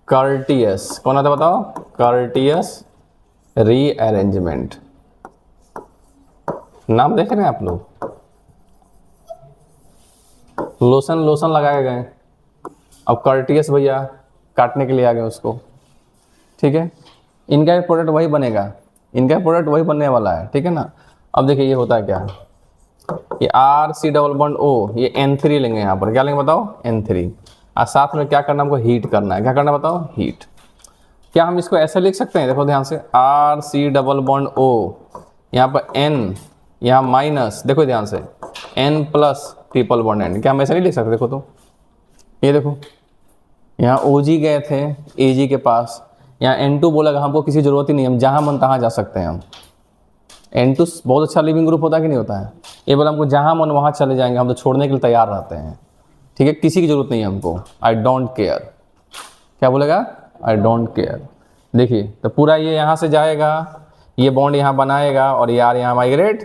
कर्टियस, कौन आता है बताओ, कर्टियस रीअरेंजमेंट। नाम देख रहे हैं आप लोग, लोशन लगा के गए, अब कर्टियस भैया काटने के लिए आ गए उसको, ठीक है। इनका भी प्रोडक्ट वही बनेगा, इनका प्रोडक्ट वही बनने वाला है, ठीक है ना। अब देखिए ये होता है क्या, ये RC डबल बॉन्ड O, ये N3 लेंगे, यहाँ पर क्या लेंगे बताओ, N3, और साथ में क्या करना, हमको हीट करना है, क्या करना बताओ, हीट। क्या हम इसको ऐसे लिख सकते हैं, देखो ध्यान से, RC डबल बॉन्ड O, यहाँ पर N, यहाँ माइनस, देखो ध्यान से, N plus triple bond N, क्या हम ऐसे नहीं लिख सकते, देखो तो ये देखो, यहाँ OG गए थे AG के पास, यहाँ N2 बोला, हमको किसी जरूरत ही नहीं, हम जहाँ मन तहाँ जा सकते हैं। हम N2 बहुत अच्छा लिविंग ग्रुप होता है कि नहीं होता है, ये बोला हमको जहाँ मन वहाँ चले जाएंगे, हम तो छोड़ने के लिए तैयार रहते हैं, ठीक है, किसी की जरूरत नहीं है हमको, आई डोंट केयर, क्या बोलेगा, आई डोंट केयर। देखिए तो पूरा ये यहाँ से जाएगा, ये बॉन्ड यहाँ बनाएगा और यार यहाँ माइग्रेट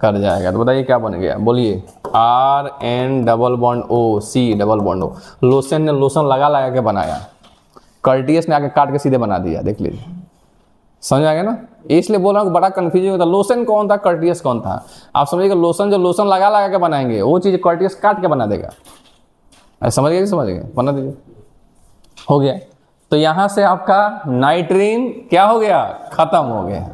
कर जाएगा, तो बताइए क्या बन गया, बोलिए, RN double bond O C double bond O। Lotion ने लोशन लगा के बनाया, कर्टियस ने आके काट के सीधे बना दिया, देख लीजिए, समझ आ गया ना। इसलिए बोल रहा हूँ बड़ा कंफ्यूजन होता, लोशन कौन था, कर्टियस कौन था। आप समझिएगा लोशन जो लोशन लगा के बनाएंगे वो चीज़ कर्टियस काट के बना देगा, समझ गए, समझ गए, बना दीजिए, हो गया। तो यहाँ से आपका नाइट्रीन क्या हो गया, खत्म हो गया।